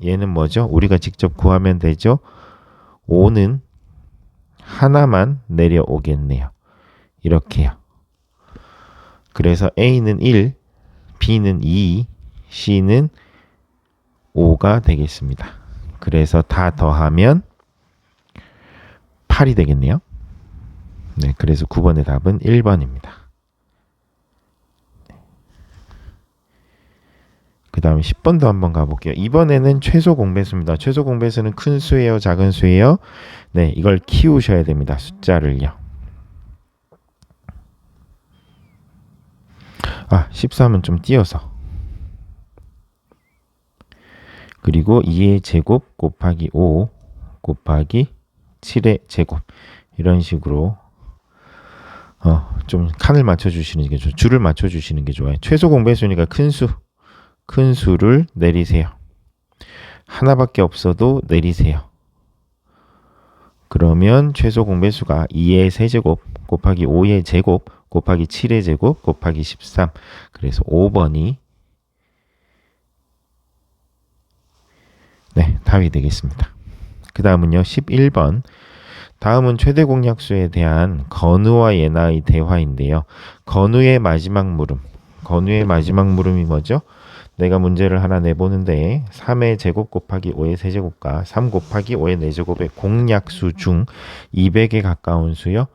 얘는 뭐죠? 우리가 직접 구하면 되죠? 5는 하나만 내려오겠네요. 이렇게요. 그래서 A는 1, B는 2, C는 5가 되겠습니다. 그래서 다 더하면 8이 되겠네요. 네, 그래서 9번의 답은 1번입니다. 그 다음 10번도 한번 가볼게요. 이번에는 최소 공배수입니다. 최소 공배수는 큰 수예요? 작은 수예요? 네, 이걸 키우셔야 됩니다. 숫자를요. 13은 좀 띄어서. 그리고 2의 제곱 곱하기 5 곱하기 7의 제곱. 이런 식으로 좀 칸을 맞춰주시는 게 좋아요. 줄을 맞춰주시는 게 좋아요. 최소 공배수니까 큰 수를 내리세요. 하나밖에 없어도 내리세요. 그러면 최소 공배수가 2의 세제곱 곱하기 5의 제곱 곱하기 7의 제곱 곱하기 13. 그래서 5번이 답이 되겠습니다. 그 다음은요. 11번. 다음은 최대 공약수에 대한 건우와 예나의 대화인데요. 건우의 마지막 물음이 뭐죠? 내가 문제를 하나 내보는데 3의 제곱 곱하기 5의 세제곱과 3 곱하기 5의 4제곱의 공약수 중 200에 가까운 수요.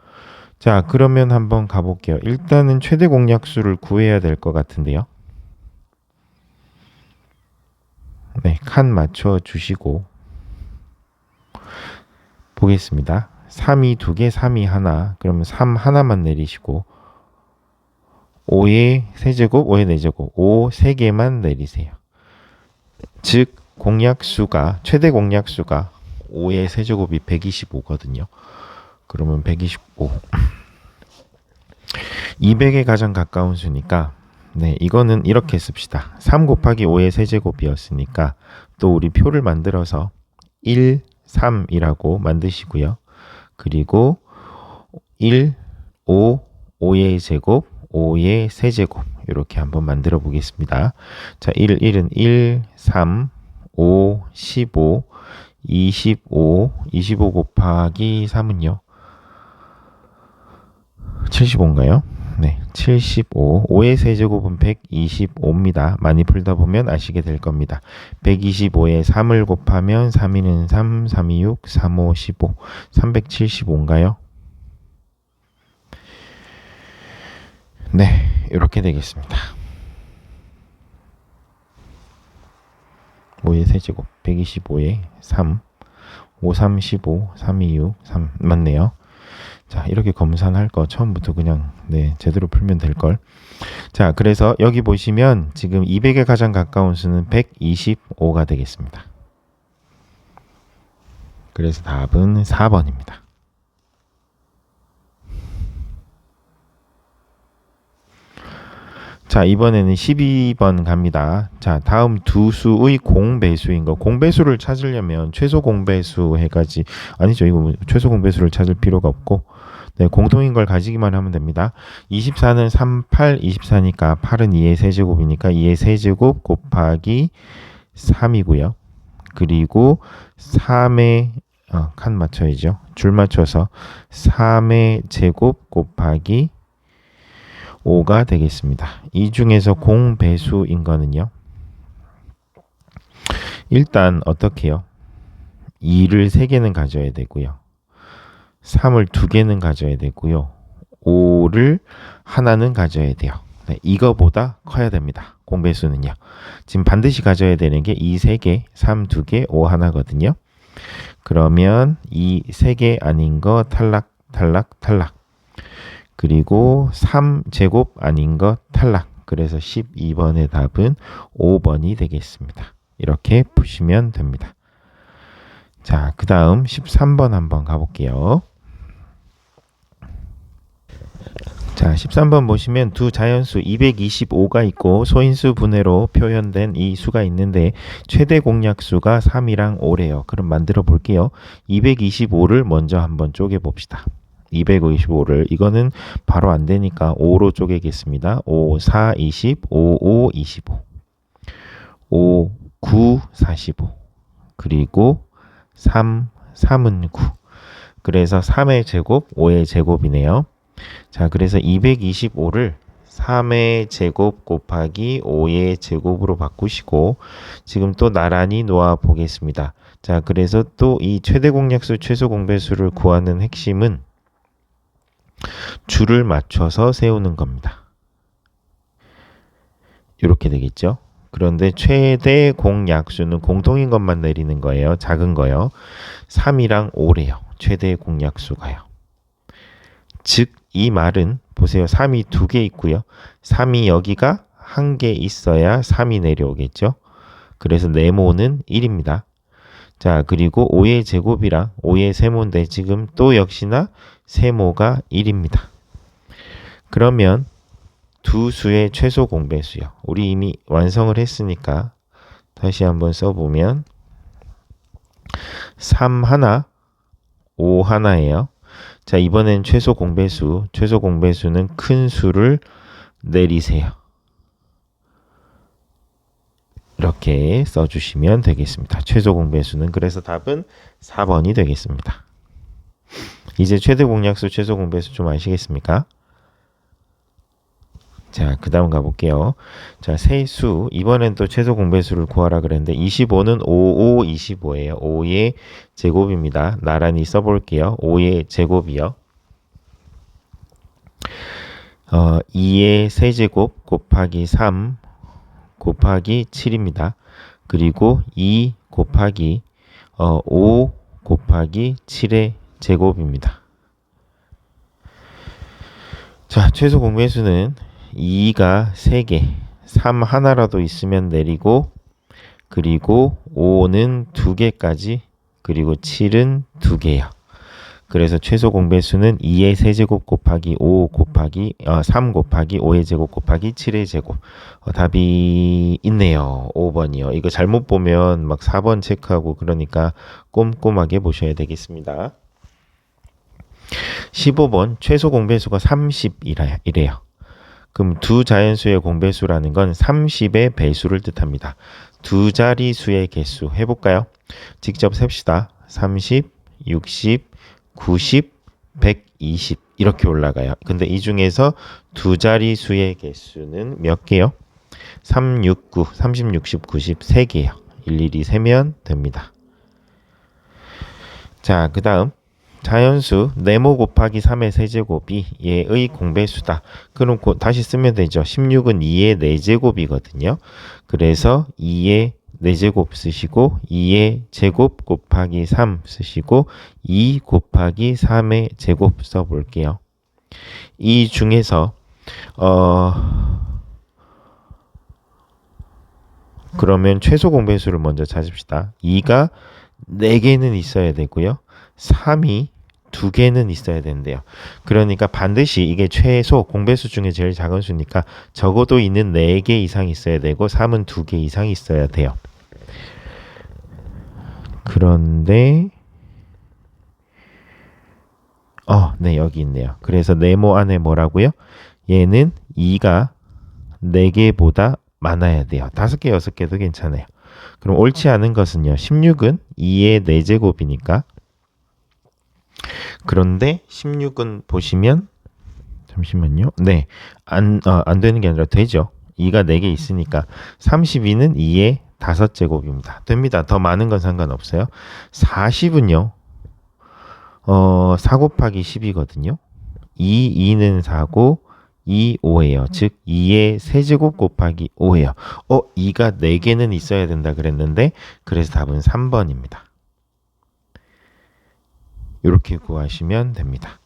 자, 그러면 한번 가볼게요. 일단은 최대 공약수를 구해야 될 것 같은데요. 칸 맞춰 주시고 보겠습니다. 3이 2개, 3이 하나. 그러면 3 하나만 내리시고 5의 세제곱, 5의 4제곱, 5 3개만 내리세요. 즉 최대 공약수가 5의 세제곱이 125거든요. 그러면 125. 200에 가장 가까운 수니까 이거는 이렇게 씁시다. 3 곱하기 5의 세제곱이었으니까 또 우리 표를 만들어서 1, 3이라고 만드시고요. 그리고 1, 5, 5의 제곱, 5의 세제곱 이렇게 한번 만들어 보겠습니다. 자, 1은 1, 3, 5, 15, 25 곱하기 3은요. 75인가요? 75. 5의 세제곱은 125입니다. 많이 풀다 보면 아시게 될 겁니다. 125에 3을 곱하면 3, 2는 3, 3, 2, 6, 3, 5, 15. 375인가요? 이렇게 되겠습니다. 5의 세제곱 125에 3, 5, 3, 15, 3, 2, 6, 3 맞네요. 자, 이렇게 검산할 거 처음부터 그냥 제대로 풀면 될걸. 자, 그래서 여기 보시면 지금 200에 가장 가까운 수는 125가 되겠습니다. 그래서 답은 4번입니다. 자, 이번에는 12번 갑니다. 자, 다음 두 수의 공배수인 거. 공배수를 찾으려면 최소 공배수 해가지 아니죠. 이거 최소 공배수를 찾을 필요가 없고 공통인 걸 가지기만 하면 됩니다. 24는 3, 8, 24니까 8은 2의 세제곱이니까 2의 세제곱 곱하기 3이고요. 그리고 3의 칸 맞춰야죠. 줄 맞춰서 3의 제곱 곱하기 5가 되겠습니다. 이 중에서 공배수인 거는요. 일단 어떻게 해요? 2를 3개는 가져야 되고요. 3을 2개는 가져야 되고요. 5를 하나는 가져야 돼요. 이거보다 커야 됩니다. 공배수는요. 지금 반드시 가져야 되는 게 2, 3개, 3, 2개, 5 하나거든요. 그러면 2, 3개 아닌 거 탈락. 그리고 3제곱 아닌 것 탈락. 그래서 12번의 답은 5번이 되겠습니다. 이렇게 푸시면 됩니다. 자, 그 다음 13번 한번 가볼게요. 자, 13번 보시면 두 자연수 225가 있고 소인수 분해로 표현된 이 수가 있는데 최대 공약수가 3이랑 5래요. 그럼 만들어 볼게요. 225를 먼저 한번 쪼개 봅시다. 225를 이거는 바로 안 되니까 5로 쪼개겠습니다. 5, 4, 20, 5, 5, 25 5, 9, 45 그리고 3, 3은 9 그래서 3의 제곱, 5의 제곱이네요. 자, 그래서 225를 3의 제곱 곱하기 5의 제곱으로 바꾸시고 지금 또 나란히 놓아 보겠습니다. 자, 그래서 또 이 최대 공약수, 최소 공배수를 구하는 핵심은 줄을 맞춰서 세우는 겁니다. 이렇게 되겠죠. 그런데 최대 공약수는 공통인 것만 내리는 거예요. 작은 거요. 3이랑 5래요. 최대 공약수가요. 즉 이 말은 보세요. 3이 2개 있고요. 3이 여기가 1개 있어야 3이 내려오겠죠. 그래서 네모는 1입니다. 자, 그리고 5의 제곱이랑 5의 세모인데 지금 또 역시나 세모가 1입니다. 그러면 두 수의 최소 공배수요. 우리 이미 완성을 했으니까 다시 한번 써보면 3 하나, 5 하나예요. 자, 이번엔 최소 공배수는 큰 수를 내리세요. 이렇게 써주시면 되겠습니다. 최소 공배수는 그래서 답은 4번이 되겠습니다. 이제 최대 공약수, 최소 공배수 좀 아시겠습니까? 자, 그 다음 가볼게요. 자, 세수. 이번엔 또 최소 공배수를 구하라 그랬는데 25는 5, 5, 25예요. 5의 제곱입니다. 나란히 써볼게요. 5의 제곱이요. 2의 세제곱 곱하기 3 곱하기 7입니다. 그리고 2 곱하기 5 곱하기 7의 제곱입니다. 자, 최소 공배수는 2가 3개, 3 하나라도 있으면 내리고, 그리고 5는 2개까지, 그리고 7은 2개요. 그래서 최소 공배수는 2의 세제곱 곱하기 5 곱하기 3 곱하기 5의 제곱 곱하기 7의 제곱. 답이 있네요. 5번이요. 이거 잘못 보면 막 4번 체크하고 그러니까 꼼꼼하게 보셔야 되겠습니다. 15번 최소 공배수가 30이래요. 그럼 두 자연수의 공배수라는 건 30의 배수를 뜻합니다. 두 자리수의 개수 해볼까요? 직접 셉시다. 30, 60, 90, 120 이렇게 올라가요. 근데 이 중에서 두 자리수의 개수는 몇 개요? 3, 6, 9, 30, 60, 90 3개요. 일일이 세면 됩니다. 자, 그 다음 자연수 네모 곱하기 3의 세제곱이 얘의 공배수다. 그럼 다시 쓰면 되죠. 16은 2의 4제곱이거든요. 그래서 2의 4제곱 쓰시고 2의 제곱 곱하기 3 쓰시고 2 곱하기 3의 제곱 써볼게요. 이 중에서 그러면 최소 공배수를 먼저 찾읍시다. 2가 4개는 있어야 되고요. 3이 2개는 있어야 된대요. 그러니까 반드시 이게 최소 공배수 중에 제일 작은 수니까 적어도 있는 4개 이상 있어야 되고 3은 2개 이상 있어야 돼요. 그런데 네, 여기 있네요. 그래서 네모 안에 뭐라고요? 얘는 2가 4개보다 많아야 돼요. 5개, 6개도 괜찮아요. 그럼 옳지 않은 것은요. 16은 2의 4제곱이니까 그런데 16은 보시면 잠시만요. 네, 안 되는 게 아니라 되죠. 2가 4개 있으니까 32는 2의 5제곱입니다. 됩니다. 더 많은 건 상관없어요. 40은요. 4 곱하기 10이거든요. 2는 4고 2, 5예요. 즉 2의 세제곱 곱하기 5예요. 2가 4개는 있어야 된다 그랬는데 그래서 답은 3번입니다. 이렇게 구하시면 됩니다.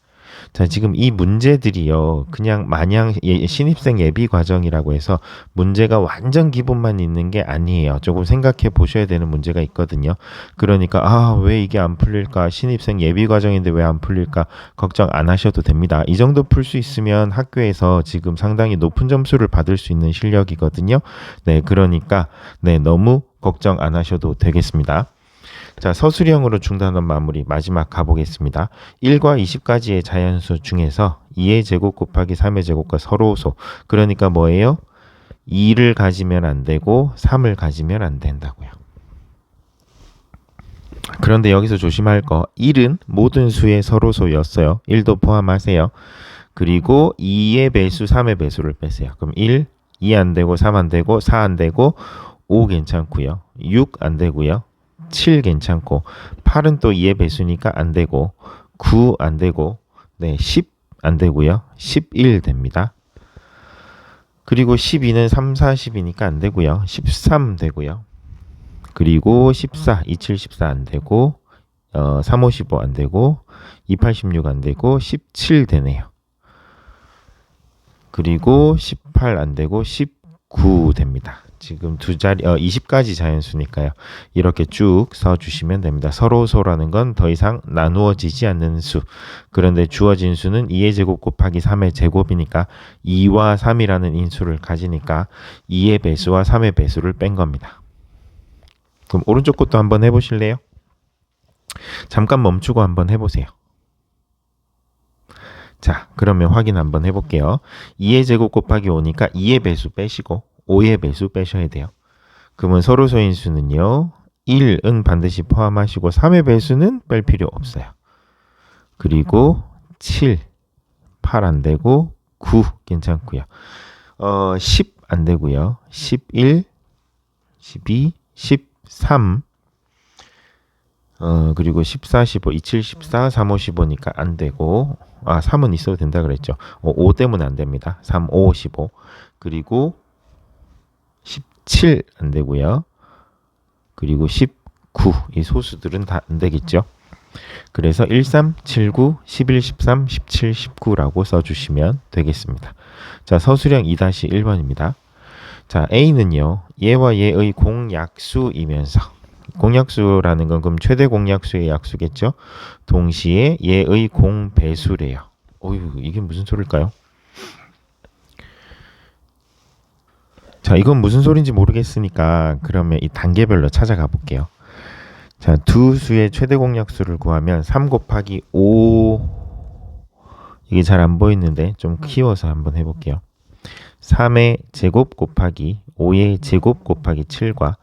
자, 지금 이 문제들이요. 그냥 마냥 신입생 예비 과정이라고 해서 문제가 완전 기본만 있는 게 아니에요. 조금 생각해 보셔야 되는 문제가 있거든요. 그러니까 왜 이게 안 풀릴까? 신입생 예비 과정인데 왜 안 풀릴까? 걱정 안 하셔도 됩니다. 이 정도 풀 수 있으면 학교에서 지금 상당히 높은 점수를 받을 수 있는 실력이거든요. 네, 그러니까 너무 걱정 안 하셔도 되겠습니다. 자, 서술형으로 중단원 마무리 마지막 가보겠습니다. 1과 20까지의 자연수 중에서 2의 제곱 곱하기 3의 제곱과 서로소. 그러니까 뭐예요? 2를 가지면 안 되고 3을 가지면 안 된다고요. 그런데 여기서 조심할 거 1은 모든 수의 서로소였어요. 1도 포함하세요. 그리고 2의 배수, 3의 배수를 빼세요. 그럼 1, 2 안 되고 3 안 되고 4 안 되고 5 괜찮고요. 6 안 되고요. 7 괜찮고 8은 또 2의 배수니까 안 되고 9 안 되고 10 안 되고요. 11 됩니다. 그리고 12는 3, 4, 10이니까 안 되고요. 13 되고요. 그리고 14, 27, 14 안 되고 3, 5, 15 안 되고 28, 16 안 되고 17 되네요. 그리고 18 안 되고 19 됩니다. 지금 20가지 자연수니까요. 이렇게 쭉 써주시면 됩니다. 서로소라는 건 더 이상 나누어지지 않는 수. 그런데 주어진 수는 2의 제곱 곱하기 3의 제곱이니까 2와 3이라는 인수를 가지니까 2의 배수와 3의 배수를 뺀 겁니다. 그럼 오른쪽 것도 한번 해보실래요? 잠깐 멈추고 한번 해보세요. 자, 그러면 확인 한번 해볼게요. 2의 제곱 곱하기 5니까 2의 배수 빼시고 5의 배수 빼셔야 돼요. 그러면 서로소인 수는요. 1은 반드시 포함하시고 3의 배수는 뺄 필요 없어요. 그리고 7, 8 안 되고 9 괜찮고요. 10 안 되고요. 11, 12, 13 그리고 14, 15, 27, 14, 3, 5, 15니까 안 되고 3은 있어도 된다 그랬죠. 5 때문에 안 됩니다. 3, 5, 15 그리고 17 안 되고요. 그리고 19 이 소수들은 다 안 되겠죠. 그래서 13, 79, 11, 13, 17, 19라고 써주시면 되겠습니다. 자, 서술형 2-1번입니다. 자, A는요. 얘와 얘의 공약수이면서 공약수라는 건 그럼 최대 공약수의 약수겠죠. 동시에 얘의 공배수래요. 어휴, 이게 무슨 소릴까요? 자, 이건 무슨 소린지 모르겠으니까 그러면 이 단계별로 찾아가 볼게요. 자, 두 수의 최대 공약수를 구하면 3 곱하기 5 이게 잘 안 보이는데 좀 키워서 한번 해볼게요. 3의 제곱 곱하기 5의 제곱 곱하기 7과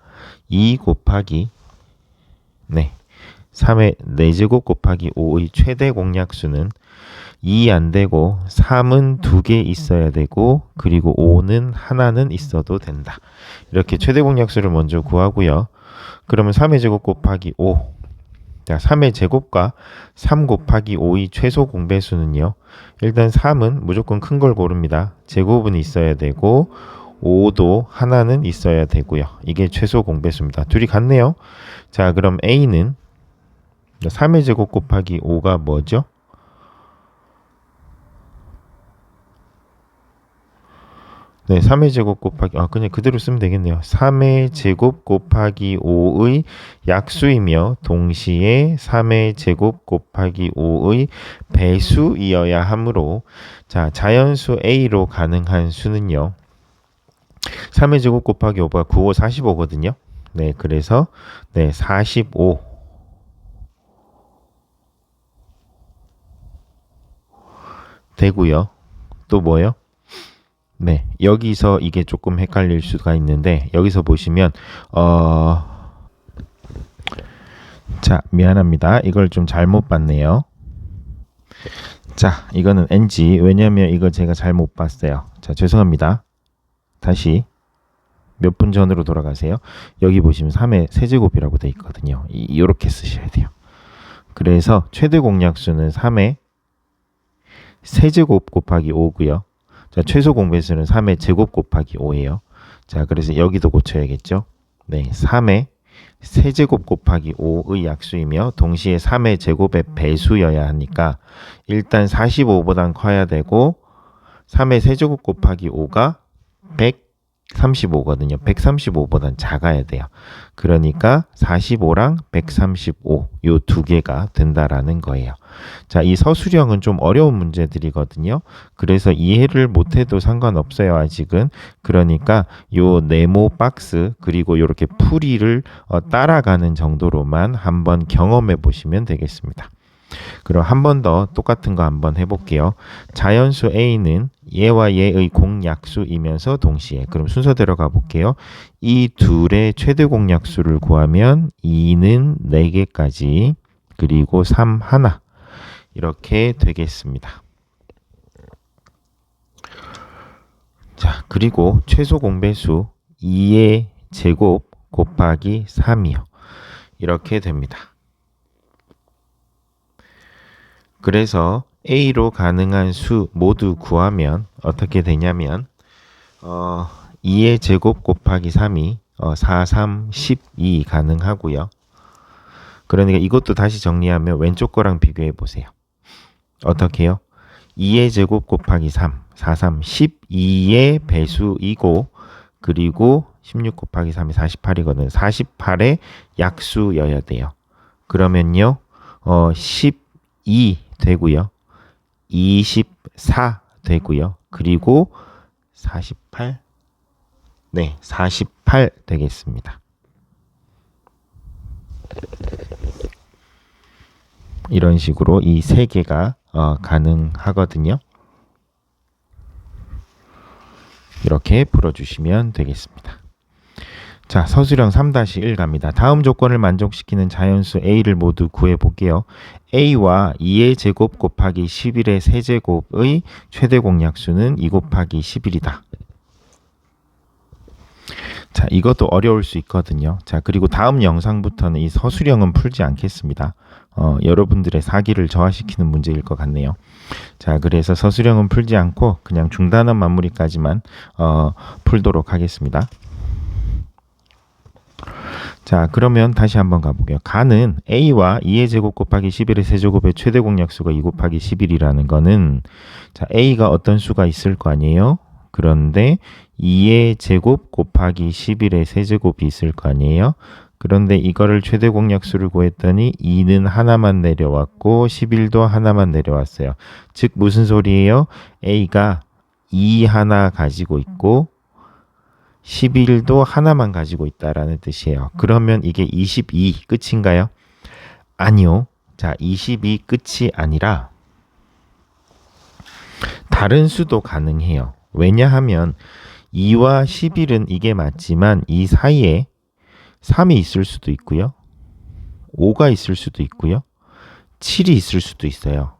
2 곱하기 3의 4제곱 곱하기 5의 최대 공약수는 2 안 되고 3은 2개 있어야 되고 그리고 5는 하나는 있어도 된다. 이렇게 최대 공약수를 먼저 구하고요. 그러면 3의 제곱 곱하기 5 자, 3의 제곱과 3 곱하기 5의 최소 공배수는요. 일단 3은 무조건 큰 걸 고릅니다. 제곱은 있어야 되고 5도 하나는 있어야 되고요. 이게 최소 공배수입니다. 둘이 같네요. 자, 그럼 A는 3의 제곱 곱하기 5가 뭐죠? 네, 3의 제곱 곱하기 그냥 그대로 쓰면 되겠네요. 3의 제곱 곱하기 5의 약수이며 동시에 3의 제곱 곱하기 5의 배수이어야 하므로 자, 자연수 A로 가능한 수는요. 3의 제곱 곱하기 5가 9, 5, 45거든요. 네, 그래서 45 되고요. 또 뭐예요? 네, 여기서 이게 조금 헷갈릴 수가 있는데 여기서 보시면 자, 미안합니다. 이걸 좀 잘못 봤네요. 자, 이거는 NG. 왜냐면 이거 제가 잘못 봤어요. 자, 죄송합니다. 다시 몇 분 전으로 돌아가세요. 여기 보시면 3의 세제곱이라고 되어 있거든요. 이렇게 쓰셔야 돼요. 그래서 최대 공약수는 3의 세제곱 곱하기 5고요. 자, 최소 공배수는 3의 제곱 곱하기 5예요. 자, 그래서 여기도 고쳐야겠죠. 네, 3의 세제곱 곱하기 5의 약수이며 동시에 3의 제곱의 배수여야 하니까 일단 45보단 커야 되고 3의 세제곱 곱하기 5가 135거든요. 135보단 작아야 돼요. 그러니까 45랑 135 요 두 개가 된다라는 거예요. 자, 이 서술형은 좀 어려운 문제들이거든요. 그래서 이해를 못해도 상관없어요, 아직은. 그러니까 요 네모 박스 그리고 이렇게 풀이를 따라가는 정도로만 한번 경험해 보시면 되겠습니다. 그럼 한 번 더 똑같은 거 한번 해볼게요. 자연수 A는 얘와 얘의 공약수이면서 동시에 그럼 순서대로 가볼게요. 이 둘의 최대 공약수를 구하면 2는 4개까지 그리고 3 하나 이렇게 되겠습니다. 자, 그리고 최소 공배수 2의 제곱 곱하기 3이요. 이렇게 됩니다. 그래서 A로 가능한 수 모두 구하면 어떻게 되냐면 2의 제곱 곱하기 3이 4, 3, 12 가능하고요. 그러니까 이것도 다시 정리하면 왼쪽 거랑 비교해 보세요. 어떻게 해요? 2의 제곱 곱하기 3, 4, 3, 12의 배수이고 그리고 16 곱하기 3이 48이거든. 48의 약수여야 돼요. 그러면요. 12 되고요. 24 되고요. 그리고 48. 네, 48 되겠습니다. 이런 식으로 이 세 개가 가능하거든요. 이렇게 풀어주시면 되겠습니다. 자, 서술형 3-1 갑니다. 다음 조건을 만족시키는 자연수 A를 모두 구해볼게요. A와 2의 제곱 곱하기 11의 세제곱의 최대 공약수는 2 곱하기 11이다. 자, 이것도 어려울 수 있거든요. 자, 그리고 다음 영상부터는 이 서술형은 풀지 않겠습니다. 여러분들의 사기를 저하시키는 문제일 것 같네요. 자, 그래서 서술형은 풀지 않고 그냥 중단원 마무리까지만 풀도록 하겠습니다. 자, 그러면 다시 한번 가볼게요. 가는 A와 2의 제곱 곱하기 11의 세제곱의 최대 공약수가 2 곱하기 11이라는 거는, 자, A가 어떤 수가 있을 거 아니에요? 그런데 2의 제곱 곱하기 11의 세제곱이 있을 거 아니에요? 그런데 이거를 최대 공약수를 구했더니 2는 하나만 내려왔고 11도 하나만 내려왔어요. 즉 무슨 소리예요? A가 2 하나 가지고 있고 11도 하나만 가지고 있다라는 뜻이에요. 그러면 이게 22 끝인가요? 아니요. 자, 22 끝이 아니라 다른 수도 가능해요. 왜냐하면 2와 11은 이게 맞지만 이 사이에 3이 있을 수도 있고요. 5가 있을 수도 있고요. 7이 있을 수도 있어요.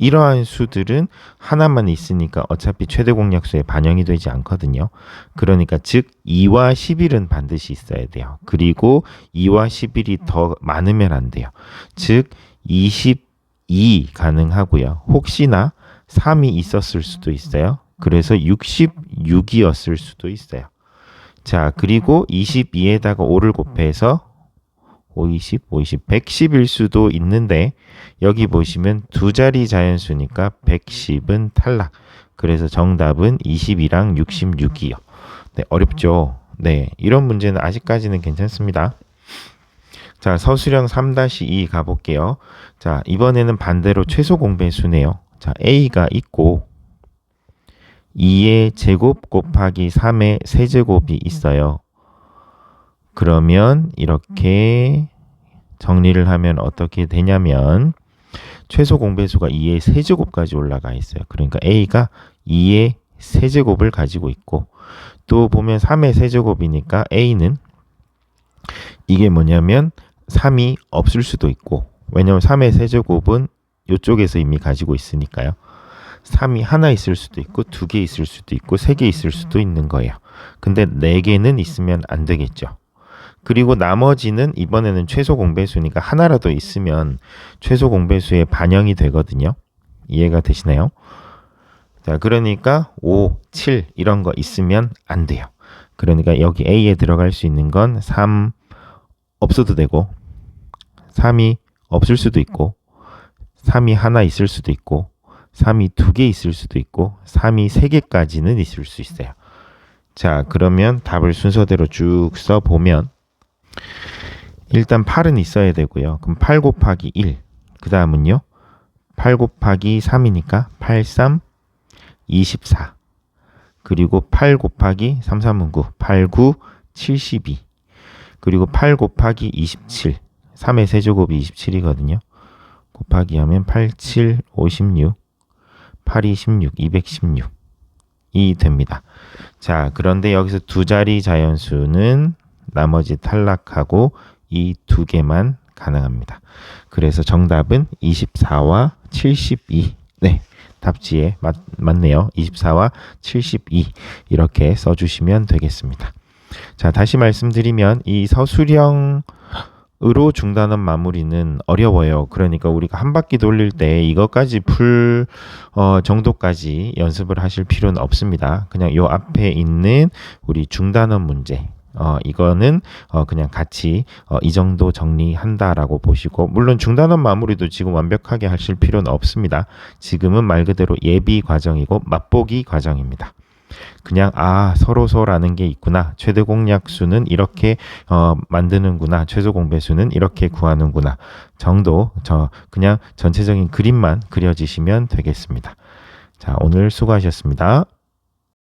이러한 수들은 하나만 있으니까 어차피 최대 공약수에 반영이 되지 않거든요. 그러니까 즉 2와 11은 반드시 있어야 돼요. 그리고 2와 11이 더 많으면 안 돼요. 즉 22 가능하고요. 혹시나 3이 있었을 수도 있어요. 그래서 66이었을 수도 있어요. 자, 그리고 22에다가 5를 곱해서 50, 50, 110일 수도 있는데 여기 보시면 두 자리 자연수니까 110은 탈락. 그래서 정답은 22랑 66이요. 네, 어렵죠? 네, 이런 문제는 아직까지는 괜찮습니다. 자, 서술형 3-2 가볼게요. 자, 이번에는 반대로 최소 공배수네요. 자, A가 있고 2의 제곱 곱하기 3의 세제곱이 있어요. 그러면 이렇게 정리를 하면 어떻게 되냐면 최소 공배수가 2의 세제곱까지 올라가 있어요. 그러니까 A가 2의 세제곱을 가지고 있고 또 보면 3의 세제곱이니까 A는 이게 뭐냐면 3이 없을 수도 있고 왜냐면 3의 세제곱은 이쪽에서 이미 가지고 있으니까요. 3이 하나 있을 수도 있고 2개 있을 수도 있고 3개 있을 수도 있는 거예요. 근데 4개는 있으면 안 되겠죠. 그리고 나머지는 이번에는 최소 공배수니까 하나라도 있으면 최소 공배수에 반영이 되거든요. 이해가 되시나요? 자, 그러니까 5, 7 이런 거 있으면 안 돼요. 그러니까 여기 A에 들어갈 수 있는 건 3 없어도 되고 3이 없을 수도 있고 3이 하나 있을 수도 있고 3이 2개 있을 수도 있고 3이 3개까지는 있을 수 있어요. 자, 그러면 답을 순서대로 쭉 써보면 일단 8은 있어야 되고요. 그럼 8 곱하기 1. 그 다음은요. 8 곱하기 3이니까 8, 3, 24. 그리고 8 곱하기 3, 3은 9. 8, 9, 72. 그리고 8 곱하기 27. 3의 세제곱이 27이거든요. 곱하기 하면 8, 7, 56. 8, 2, 16, 216. 이 됩니다. 자, 그런데 여기서 두 자리 자연수는 나머지 탈락하고 이 두 개만 가능합니다. 그래서 정답은 24와 72. 네, 답지에 맞네요. 24와 72 이렇게 써주시면 되겠습니다. 자, 다시 말씀드리면 이 서술형으로 중단원 마무리는 어려워요. 그러니까 우리가 한 바퀴 돌릴 때 이것까지 풀 정도까지 연습을 하실 필요는 없습니다. 그냥 요 앞에 있는 우리 중단원 문제 이거는 그냥 같이 이 정도 정리한다라고 보시고 물론 중단원 마무리도 지금 완벽하게 하실 필요는 없습니다. 지금은 말 그대로 예비 과정이고 맛보기 과정입니다. 그냥 서로서라는 게 있구나. 최대 공약수는 이렇게 만드는구나. 최소 공배수는 이렇게 구하는구나. 정도 그냥 전체적인 그림만 그려지시면 되겠습니다. 자, 오늘 수고하셨습니다.